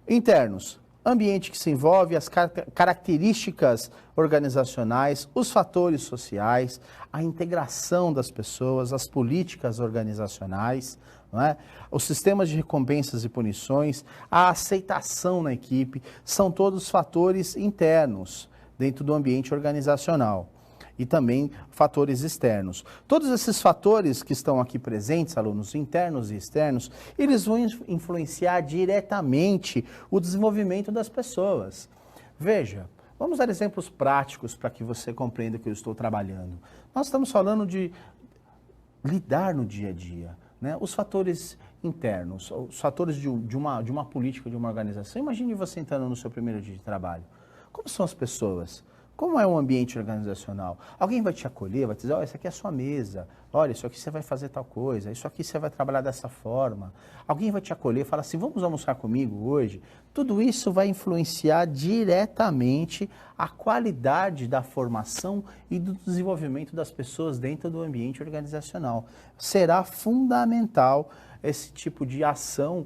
Speaker 1: Internos. Ambiente que se envolve, as características organizacionais, os fatores sociais, a integração das pessoas, as políticas organizacionais, não é? Os sistemas de recompensas e punições, a aceitação na equipe, são todos fatores internos dentro do ambiente organizacional. E também fatores externos. Todos esses fatores que estão aqui presentes, alunos, internos e externos, eles vão influenciar diretamente o desenvolvimento das pessoas. Veja, vamos dar exemplos práticos para que você compreenda o que eu estou trabalhando. Nós estamos falando de lidar no dia a dia, né? Os fatores internos, os fatores de uma política, de uma organização. Imagine você entrando no seu primeiro dia de trabalho. Como são as pessoas? Como é o ambiente organizacional? Alguém vai te acolher, vai te dizer, olha, isso aqui é a sua mesa, olha, isso aqui você vai fazer tal coisa, isso aqui você vai trabalhar dessa forma. Alguém vai te acolher e fala assim, vamos almoçar comigo hoje? Tudo isso vai influenciar diretamente a qualidade da formação e do desenvolvimento das pessoas dentro do ambiente organizacional. Será fundamental esse tipo de ação,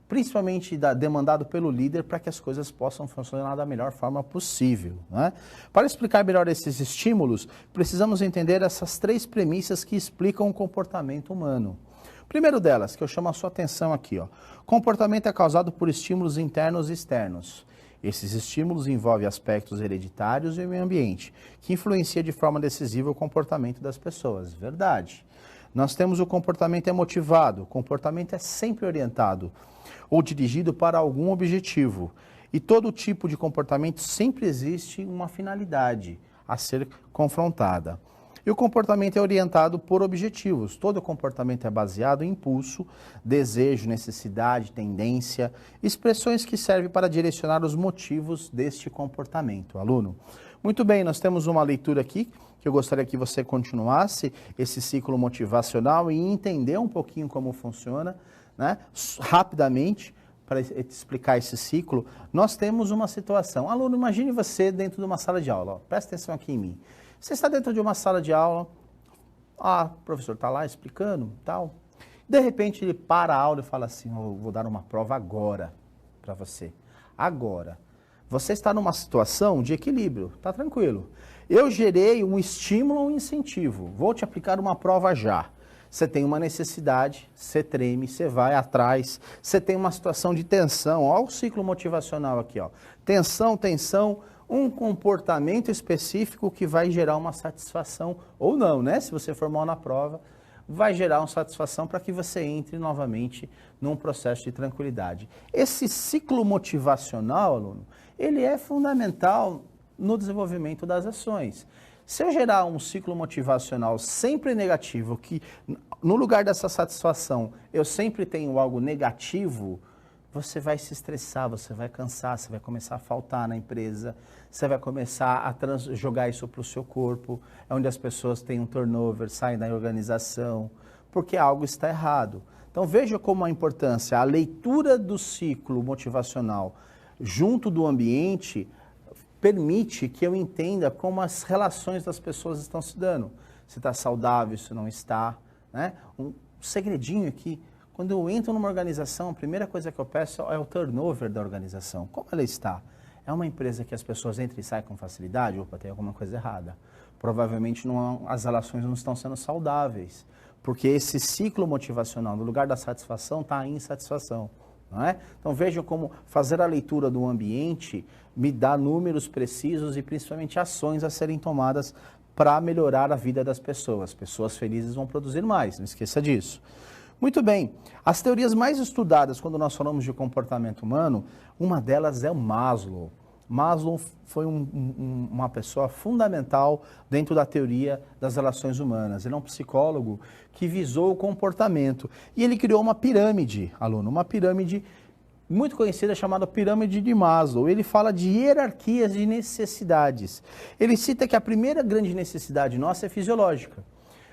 Speaker 1: principalmente demandado pelo líder, para que as coisas possam funcionar da melhor forma possível, né? Para explicar melhor esses estímulos, precisamos entender essas 3 premissas que explicam o comportamento humano. Primeiro delas, que eu chamo a sua atenção aqui, ó. Comportamento é causado por estímulos internos e externos. Esses estímulos envolvem aspectos hereditários e o meio ambiente, que influencia de forma decisiva o comportamento das pessoas. Verdade. Nós temos o comportamento emotivado. O comportamento é sempre orientado ou dirigido para algum objetivo. E todo tipo de comportamento sempre existe uma finalidade a ser confrontada. E o comportamento é orientado por objetivos. Todo comportamento é baseado em impulso, desejo, necessidade, tendência, expressões que servem para direcionar os motivos deste comportamento. Aluno, muito bem, nós temos uma leitura aqui que eu gostaria que você continuasse esse ciclo motivacional e entender um pouquinho como funciona, né? Rapidamente, para explicar esse ciclo, nós temos uma situação. Aluno, imagine você dentro de uma sala de aula. Ó, presta atenção aqui em mim. Você está dentro de uma sala de aula, o professor está lá explicando, tal. De repente ele para a aula e fala assim, eu vou dar uma prova agora para você. Agora. Você está numa situação de equilíbrio, está tranquilo. Eu gerei um estímulo ou um incentivo, vou te aplicar uma prova já. Você tem uma necessidade, você treme, você vai atrás, você tem uma situação de tensão. Olha o ciclo motivacional aqui, ó. Tensão, tensão, um comportamento específico que vai gerar uma satisfação, ou não, né? Se você for mal na prova, vai gerar uma satisfação para que você entre novamente num processo de tranquilidade. Esse ciclo motivacional, aluno, ele é fundamental no desenvolvimento das ações. Se eu gerar um ciclo motivacional sempre negativo, que no lugar dessa satisfação eu sempre tenho algo negativo, você vai se estressar, você vai cansar, você vai começar a faltar na empresa, você vai começar a jogar isso para o seu corpo, é onde as pessoas têm um turnover, saem da organização, porque algo está errado. Então veja como a importância, a leitura do ciclo motivacional junto do ambiente permite que eu entenda como as relações das pessoas estão se dando. Se está saudável, se não está, né? Um segredinho aqui. Quando eu entro numa organização, a primeira coisa que eu peço é o turnover da organização. Como ela está? É uma empresa que as pessoas entram e saem com facilidade? Opa, tem alguma coisa errada. Provavelmente as relações não estão sendo saudáveis, porque esse ciclo motivacional, no lugar da satisfação, está a insatisfação. Não é? Então vejam como fazer a leitura do ambiente me dá números precisos e principalmente ações a serem tomadas para melhorar a vida das pessoas. Pessoas felizes vão produzir mais, não esqueça disso. Muito bem, as teorias mais estudadas quando nós falamos de comportamento humano, uma delas é o Maslow. Maslow foi uma pessoa fundamental dentro da teoria das relações humanas. Ele é um psicólogo que visou o comportamento. E ele criou uma pirâmide, aluno, uma pirâmide muito conhecida chamada pirâmide de Maslow. Ele fala de hierarquias de necessidades. Ele cita que a primeira grande necessidade nossa é fisiológica.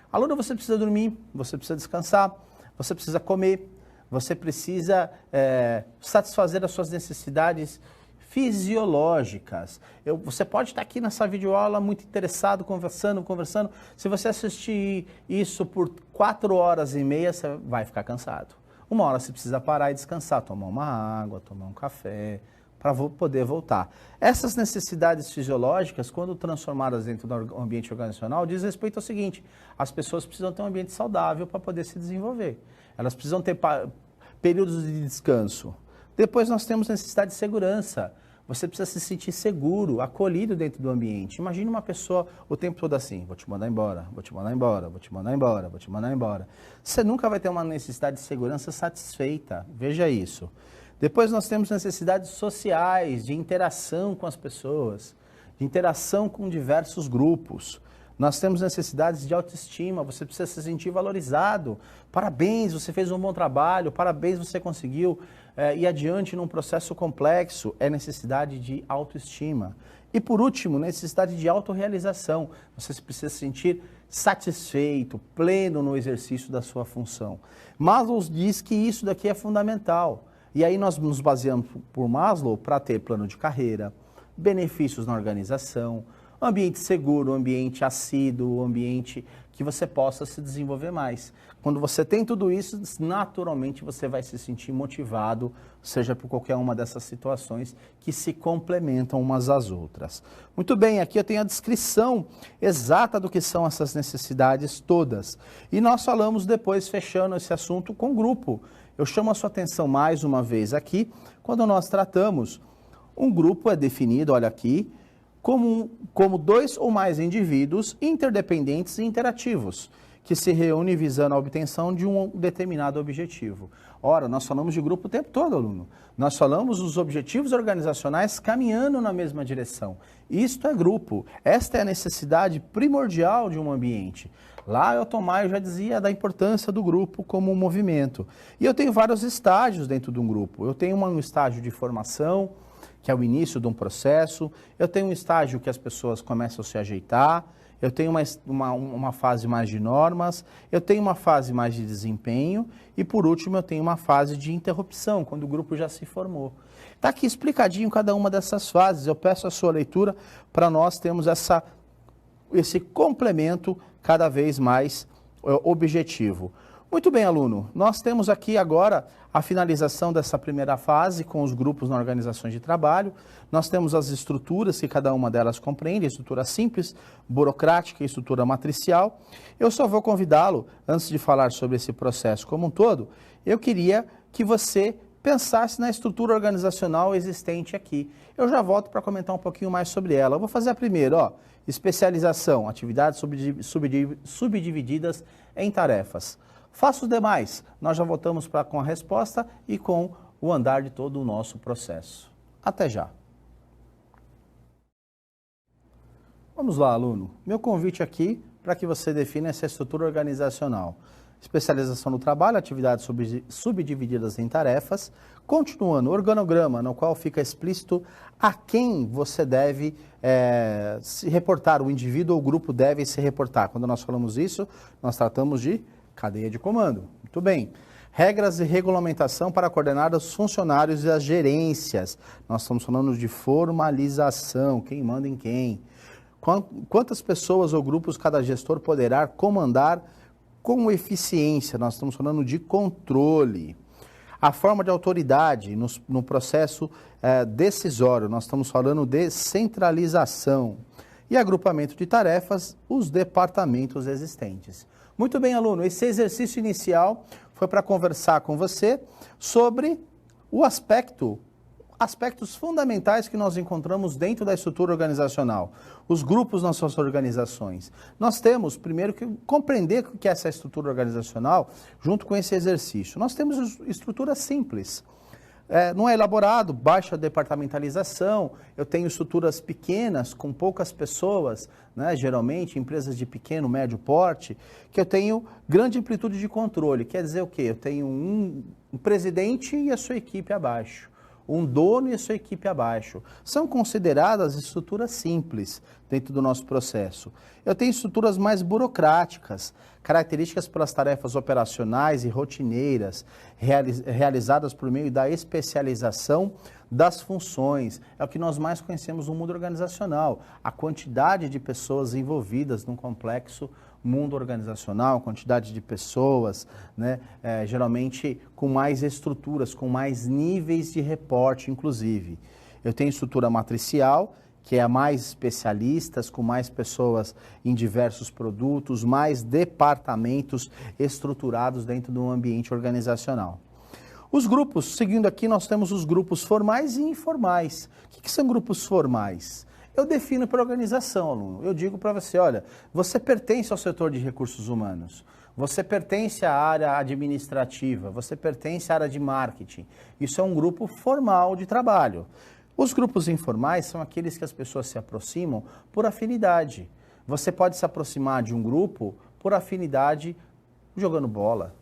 Speaker 1: Aluno, você precisa dormir, você precisa descansar, você precisa comer, você precisa satisfazer as suas necessidades fisiológicas. Você pode estar aqui nessa videoaula muito interessado, conversando. Se você assistir isso por 4 horas e meia, você vai ficar cansado. Uma hora você precisa parar e descansar, tomar uma água, tomar um café, para poder voltar. Essas necessidades fisiológicas, quando transformadas dentro do ambiente organizacional, diz respeito ao seguinte: as pessoas precisam ter um ambiente saudável para poder se desenvolver. Elas precisam ter períodos de descanso. Depois nós temos necessidade de segurança. Você precisa se sentir seguro, acolhido dentro do ambiente. Imagine uma pessoa o tempo todo assim, vou te mandar embora, vou te mandar embora, vou te mandar embora, vou te mandar embora. Você nunca vai ter uma necessidade de segurança satisfeita. Veja isso. Depois nós temos necessidades sociais, de interação com as pessoas, de interação com diversos grupos. Nós temos necessidades de autoestima, você precisa se sentir valorizado. Parabéns, você fez um bom trabalho, parabéns, você conseguiu ir adiante num processo complexo. É necessidade de autoestima. E por último, necessidade de autorrealização. Você precisa se sentir satisfeito, pleno no exercício da sua função. Maslow diz que isso daqui é fundamental. E aí nós nos baseamos por Maslow para ter plano de carreira, benefícios na organização, ambiente seguro, ambiente assíduo, ambiente que você possa se desenvolver mais. Quando você tem tudo isso, naturalmente você vai se sentir motivado, seja por qualquer uma dessas situações que se complementam umas às outras. Muito bem, aqui eu tenho a descrição exata do que são essas necessidades todas. E nós falamos depois, fechando esse assunto, com o grupo. Eu chamo a sua atenção mais uma vez aqui, quando nós tratamos, um grupo é definido, olha aqui, como dois ou mais indivíduos interdependentes e interativos, que se reúnem visando a obtenção de um determinado objetivo. Ora, nós falamos de grupo o tempo todo, aluno. Nós falamos dos objetivos organizacionais caminhando na mesma direção. Isto é grupo. Esta é a necessidade primordial de um ambiente. Lá, Elton Maio já dizia da importância do grupo como um movimento. E eu tenho vários estágios dentro de um grupo. Eu tenho um estágio de formação, que é o início de um processo. Eu tenho um estágio que as pessoas começam a se ajeitar. Eu tenho uma fase mais de normas. Eu tenho uma fase mais de desempenho. E, por último, eu tenho uma fase de interrupção, quando o grupo já se formou. Está aqui explicadinho cada uma dessas fases. Eu peço a sua leitura para nós termos esse complemento cada vez mais objetivo. Muito bem, aluno. Nós temos aqui agora a finalização dessa primeira fase com os grupos nas organizações de trabalho. Nós temos as estruturas que cada uma delas compreende, a estrutura simples, burocrática e estrutura matricial. Eu só vou convidá-lo, antes de falar sobre esse processo como um todo, eu queria que você pensasse na estrutura organizacional existente aqui. Eu já volto para comentar um pouquinho mais sobre ela. Eu vou fazer a primeira, ó, especialização, atividades subdivididas em tarefas. Faça os demais. Nós já voltamos com a resposta e com o andar de todo o nosso processo. Até já. Vamos lá, aluno. Meu convite aqui para que você defina essa estrutura organizacional. Especialização no trabalho, atividades subdivididas em tarefas. Continuando, organograma, no qual fica explícito a quem você deve se reportar, o indivíduo ou o grupo deve se reportar. Quando nós falamos isso, nós tratamos de cadeia de comando. Muito bem. Regras e regulamentação para coordenar os funcionários e as gerências. Nós estamos falando de formalização, quem manda em quem. Quantas pessoas ou grupos cada gestor poderá comandar com eficiência. Nós estamos falando de controle. A forma de autoridade no processo decisório. Nós estamos falando de centralização. E agrupamento de tarefas, os departamentos existentes. Muito bem, aluno, esse exercício inicial foi para conversar com você sobre aspectos fundamentais que nós encontramos dentro da estrutura organizacional, os grupos nas suas organizações. Nós temos, primeiro, que compreender o que é essa estrutura organizacional junto com esse exercício. Nós temos estrutura simples. Não é elaborado, baixa departamentalização, eu tenho estruturas pequenas, com poucas pessoas, né, geralmente empresas de pequeno, médio porte, que eu tenho grande amplitude de controle. Quer dizer o quê? Eu tenho um presidente e a sua equipe abaixo, um dono e a sua equipe abaixo. São consideradas estruturas simples dentro do nosso processo. Eu tenho estruturas mais burocráticas, características pelas tarefas operacionais e rotineiras, realizadas por meio da especialização das funções. É o que nós mais conhecemos no mundo organizacional, a quantidade de pessoas envolvidas num complexo mundo organizacional, quantidade de pessoas, né, geralmente com mais estruturas, com mais níveis de reporte, inclusive. Eu tenho estrutura matricial, que é a mais especialistas, com mais pessoas em diversos produtos, mais departamentos estruturados dentro de um ambiente organizacional. Os grupos, seguindo aqui, nós temos os grupos formais e informais. O que são grupos formais? Eu defino para a organização, aluno. Eu digo para você, olha, você pertence ao setor de recursos humanos, você pertence à área administrativa, você pertence à área de marketing. Isso é um grupo formal de trabalho. Os grupos informais são aqueles que as pessoas se aproximam por afinidade. Você pode se aproximar de um grupo por afinidade jogando bola,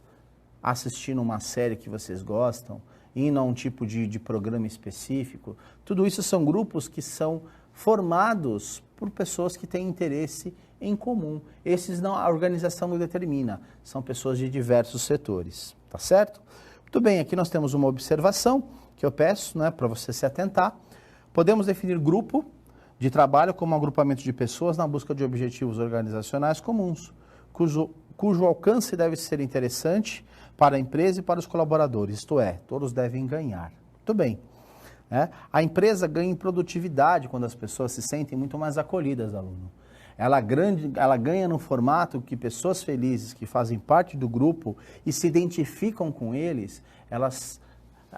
Speaker 1: assistindo uma série que vocês gostam, indo a um tipo de programa específico. Tudo isso são grupos que são formados por pessoas que têm interesse em comum. Esses não, a organização não determina, são pessoas de diversos setores, tá certo? Muito bem, aqui nós temos uma observação que eu peço, né, para você se atentar. Podemos definir grupo de trabalho como um agrupamento de pessoas na busca de objetivos organizacionais comuns, cujo alcance deve ser interessante para a empresa e para os colaboradores, isto é, todos devem ganhar. Muito bem. A empresa ganha em produtividade quando as pessoas se sentem muito mais acolhidas, aluno. Ela ganha no formato que pessoas felizes que fazem parte do grupo e se identificam com eles,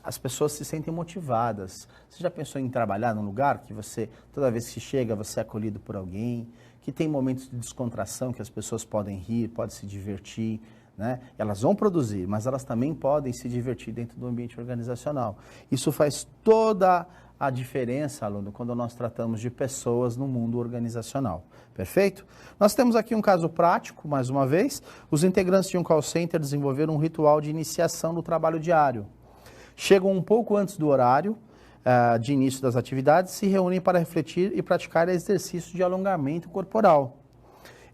Speaker 1: as pessoas se sentem motivadas. Você já pensou em trabalhar num lugar que você, toda vez que chega, você é acolhido por alguém, que tem momentos de descontração que as pessoas podem rir, podem se divertir, né? Elas vão produzir, mas elas também podem se divertir dentro do ambiente organizacional. Isso faz toda a diferença, aluno, quando nós tratamos de pessoas no mundo organizacional. Perfeito? Nós temos aqui um caso prático, mais uma vez. Os integrantes de um call center desenvolveram um ritual de iniciação do trabalho diário. Chegam um pouco antes do horário de início das atividades, se reúnem para refletir e praticar exercícios de alongamento corporal.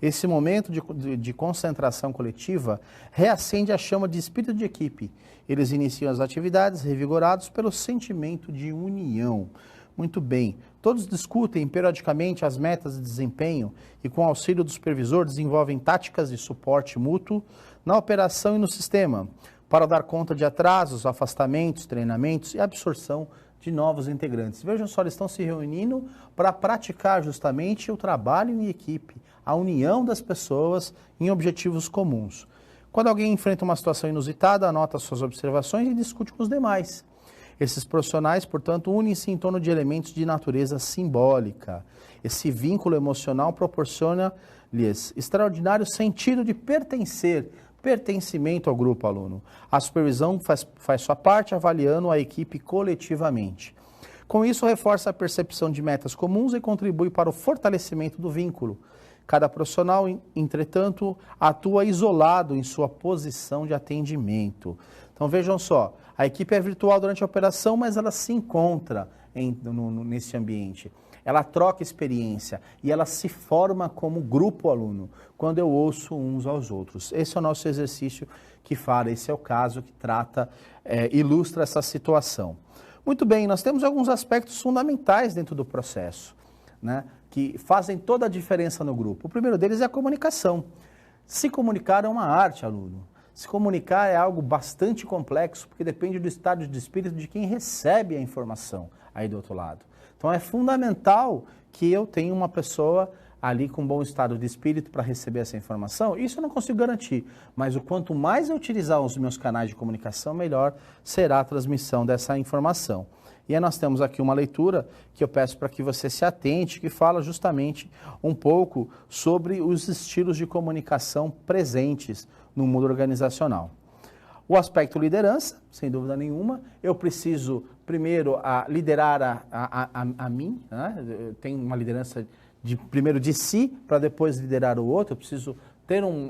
Speaker 1: Esse momento de concentração coletiva reacende a chama de espírito de equipe. Eles iniciam as atividades revigorados pelo sentimento de união. Muito bem. Todos discutem periodicamente as metas de desempenho e, com auxílio do supervisor, desenvolvem táticas de suporte mútuo na operação e no sistema, para dar conta de atrasos, afastamentos, treinamentos e absorção de novos integrantes. Vejam só, eles estão se reunindo para praticar justamente o trabalho em equipe, a união das pessoas em objetivos comuns. Quando alguém enfrenta uma situação inusitada, anota suas observações e discute com os demais. Esses profissionais, portanto, unem-se em torno de elementos de natureza simbólica. Esse vínculo emocional proporciona-lhes extraordinário sentido de pertencimento ao grupo, aluno. A supervisão faz sua parte, avaliando a equipe coletivamente. Com isso, reforça a percepção de metas comuns e contribui para o fortalecimento do vínculo. Cada profissional, entretanto, atua isolado em sua posição de atendimento. Então, vejam só, a equipe é virtual durante a operação, mas ela se encontra nesse ambiente. Ela troca experiência e ela se forma como grupo, aluno, quando eu ouço uns aos outros. Esse é o nosso exercício que fala, esse é o caso que trata, ilustra essa situação. Muito bem, nós temos alguns aspectos fundamentais dentro do processo, né, que fazem toda a diferença no grupo. O primeiro deles é a comunicação. Se comunicar é uma arte, aluno. Se comunicar é algo bastante complexo, porque depende do estado de espírito de quem recebe a informação aí do outro lado. Então é fundamental que eu tenha uma pessoa ali com bom estado de espírito para receber essa informação. Isso eu não consigo garantir, mas o quanto mais eu utilizar os meus canais de comunicação, melhor será a transmissão dessa informação. E aí nós temos aqui uma leitura que eu peço para que você se atente, que fala justamente um pouco sobre os estilos de comunicação presentes no mundo organizacional. O aspecto liderança, sem dúvida nenhuma, eu preciso primeiro liderar a mim, né? Eu tenho uma liderança primeiro de si, para depois liderar o outro. Eu preciso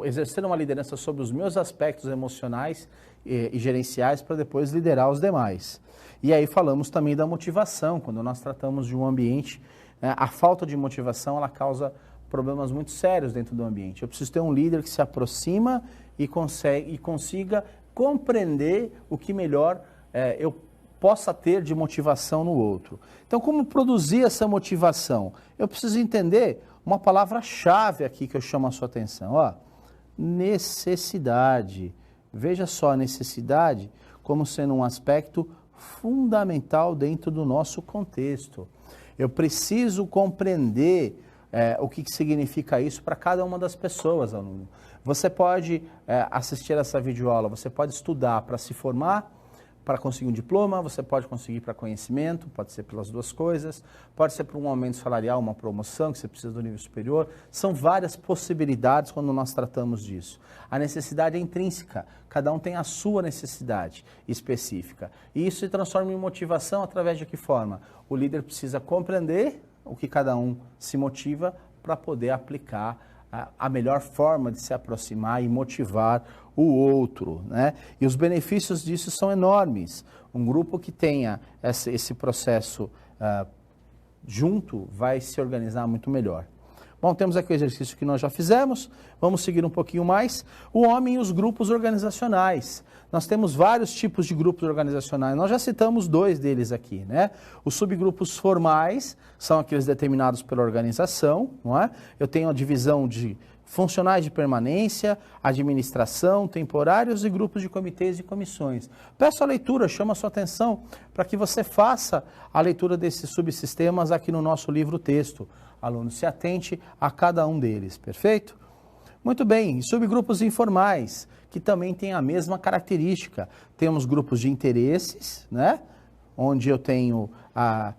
Speaker 1: exercer uma liderança sobre os meus aspectos emocionais e gerenciais para depois liderar os demais. E aí falamos também da motivação, quando nós tratamos de um ambiente, a falta de motivação ela causa problemas muito sérios dentro do ambiente. Eu preciso ter um líder que se aproxima e consiga compreender o que melhor eu possa ter de motivação no outro. Então, como produzir essa motivação? Eu preciso entender uma palavra-chave aqui que eu chamo a sua atenção. Ó, necessidade. Veja só a necessidade como sendo um aspecto fundamental dentro do nosso contexto. Eu preciso compreender o que significa isso para cada uma das pessoas, aluno. Você pode assistir essa videoaula, você pode estudar para se formar, para conseguir um diploma, você pode conseguir para conhecimento, pode ser pelas duas coisas, pode ser para um aumento salarial, uma promoção, que você precisa do nível superior. São várias possibilidades quando nós tratamos disso. A necessidade é intrínseca, cada um tem a sua necessidade específica. E isso se transforma em motivação através de que forma? O líder precisa compreender o que cada um se motiva para poder aplicar a melhor forma de se aproximar e motivar o outro, né? E os benefícios disso são enormes. Um grupo que tenha esse processo junto vai se organizar muito melhor. Bom, temos aqui o exercício que nós já fizemos, vamos seguir um pouquinho mais. O homem e os grupos organizacionais. Nós temos vários tipos de grupos organizacionais, nós já citamos 2 deles aqui, né? Os subgrupos formais são aqueles determinados pela organização, não é? Eu tenho a divisão de funcionais de permanência, administração, temporários e grupos de comitês e comissões. Peço a leitura, chamo a sua atenção para que você faça a leitura desses subsistemas aqui no nosso livro-texto. Aluno, se atente a cada um deles, perfeito? Muito bem, subgrupos informais, que também têm a mesma característica. Temos grupos de interesses, né? Onde eu tenho,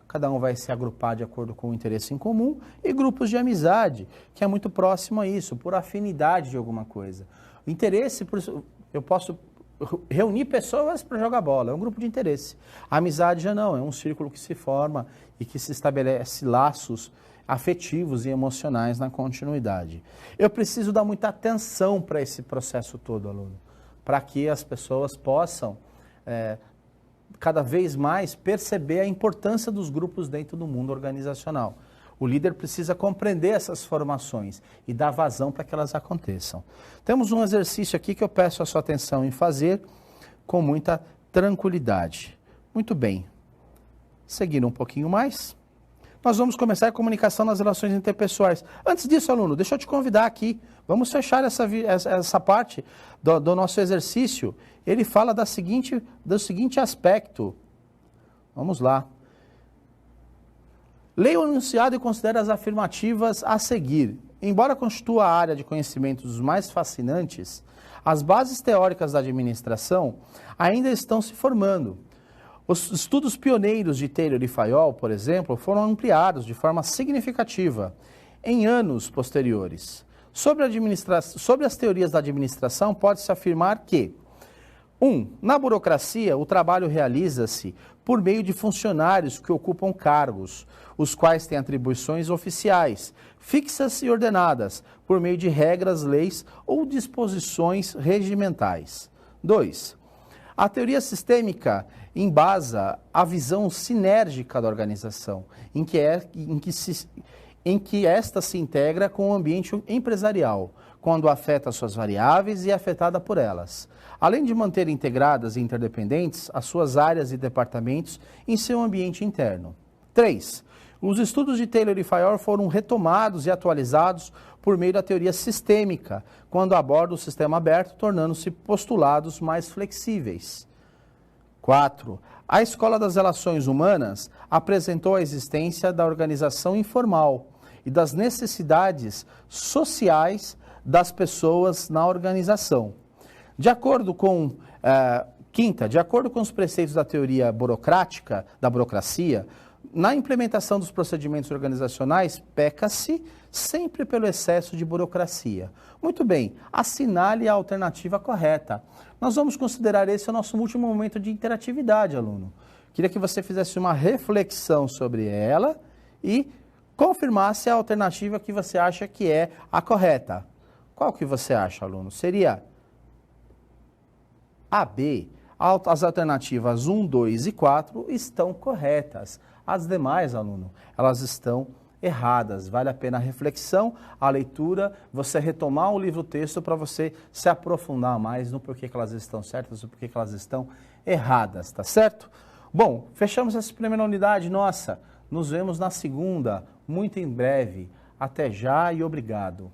Speaker 1: cada um vai se agrupar de acordo com o interesse em comum, e grupos de amizade, que é muito próximo a isso, por afinidade de alguma coisa. O interesse, eu posso reunir pessoas para jogar bola, é um grupo de interesse. A amizade já não, é um círculo que se forma e que se estabelece laços afetivos e emocionais na continuidade. Eu preciso dar muita atenção para esse processo todo, aluno, para que as pessoas possam cada vez mais perceber a importância dos grupos dentro do mundo organizacional. O líder precisa compreender essas formações e dar vazão para que elas aconteçam. Temos um exercício aqui que eu peço a sua atenção em fazer com muita tranquilidade. Muito bem. Seguindo um pouquinho mais, nós vamos começar a comunicação nas relações interpessoais. Antes disso, aluno, deixa eu te convidar aqui. Vamos fechar essa parte do nosso exercício. Ele fala do seguinte aspecto. Vamos lá. Leia o enunciado e considere as afirmativas a seguir. Embora constitua a área de conhecimentos dos mais fascinantes, as bases teóricas da administração ainda estão se formando. Os estudos pioneiros de Taylor e Fayol, por exemplo, foram ampliados de forma significativa em anos posteriores. Sobre as teorias da administração, pode-se afirmar que 1. Na burocracia, o trabalho realiza-se por meio de funcionários que ocupam cargos, os quais têm atribuições oficiais, fixas e ordenadas, por meio de regras, leis ou disposições regimentais. 2. A teoria sistêmica embasa a visão sinérgica da organização, em que esta se integra com o ambiente empresarial, quando afeta suas variáveis e é afetada por elas, além de manter integradas e interdependentes as suas áreas e departamentos em seu ambiente interno. 3. Os estudos de Taylor e Fayol foram retomados e atualizados por meio da teoria sistêmica, quando aborda o sistema aberto, tornando-se postulados mais flexíveis. 4. A Escola das Relações Humanas apresentou a existência da organização informal e das necessidades sociais das pessoas na organização. De acordo com os preceitos da teoria burocrática, da burocracia, na implementação dos procedimentos organizacionais, peca-se sempre pelo excesso de burocracia. Muito bem, assinale a alternativa correta. Nós vamos considerar esse o nosso último momento de interatividade, aluno. Queria que você fizesse uma reflexão sobre ela e confirmasse a alternativa que você acha que é a correta. Qual que você acha, aluno? Seria A, B. As alternativas 1, 2 e 4 estão corretas. As demais, aluno, elas estão erradas. Vale a pena a reflexão, a leitura, você retomar o livro-texto para você se aprofundar mais no porquê que elas estão certas e porquê que elas estão erradas, tá certo? Bom, fechamos essa primeira unidade nossa. Nos vemos na segunda, muito em breve. Até já e obrigado.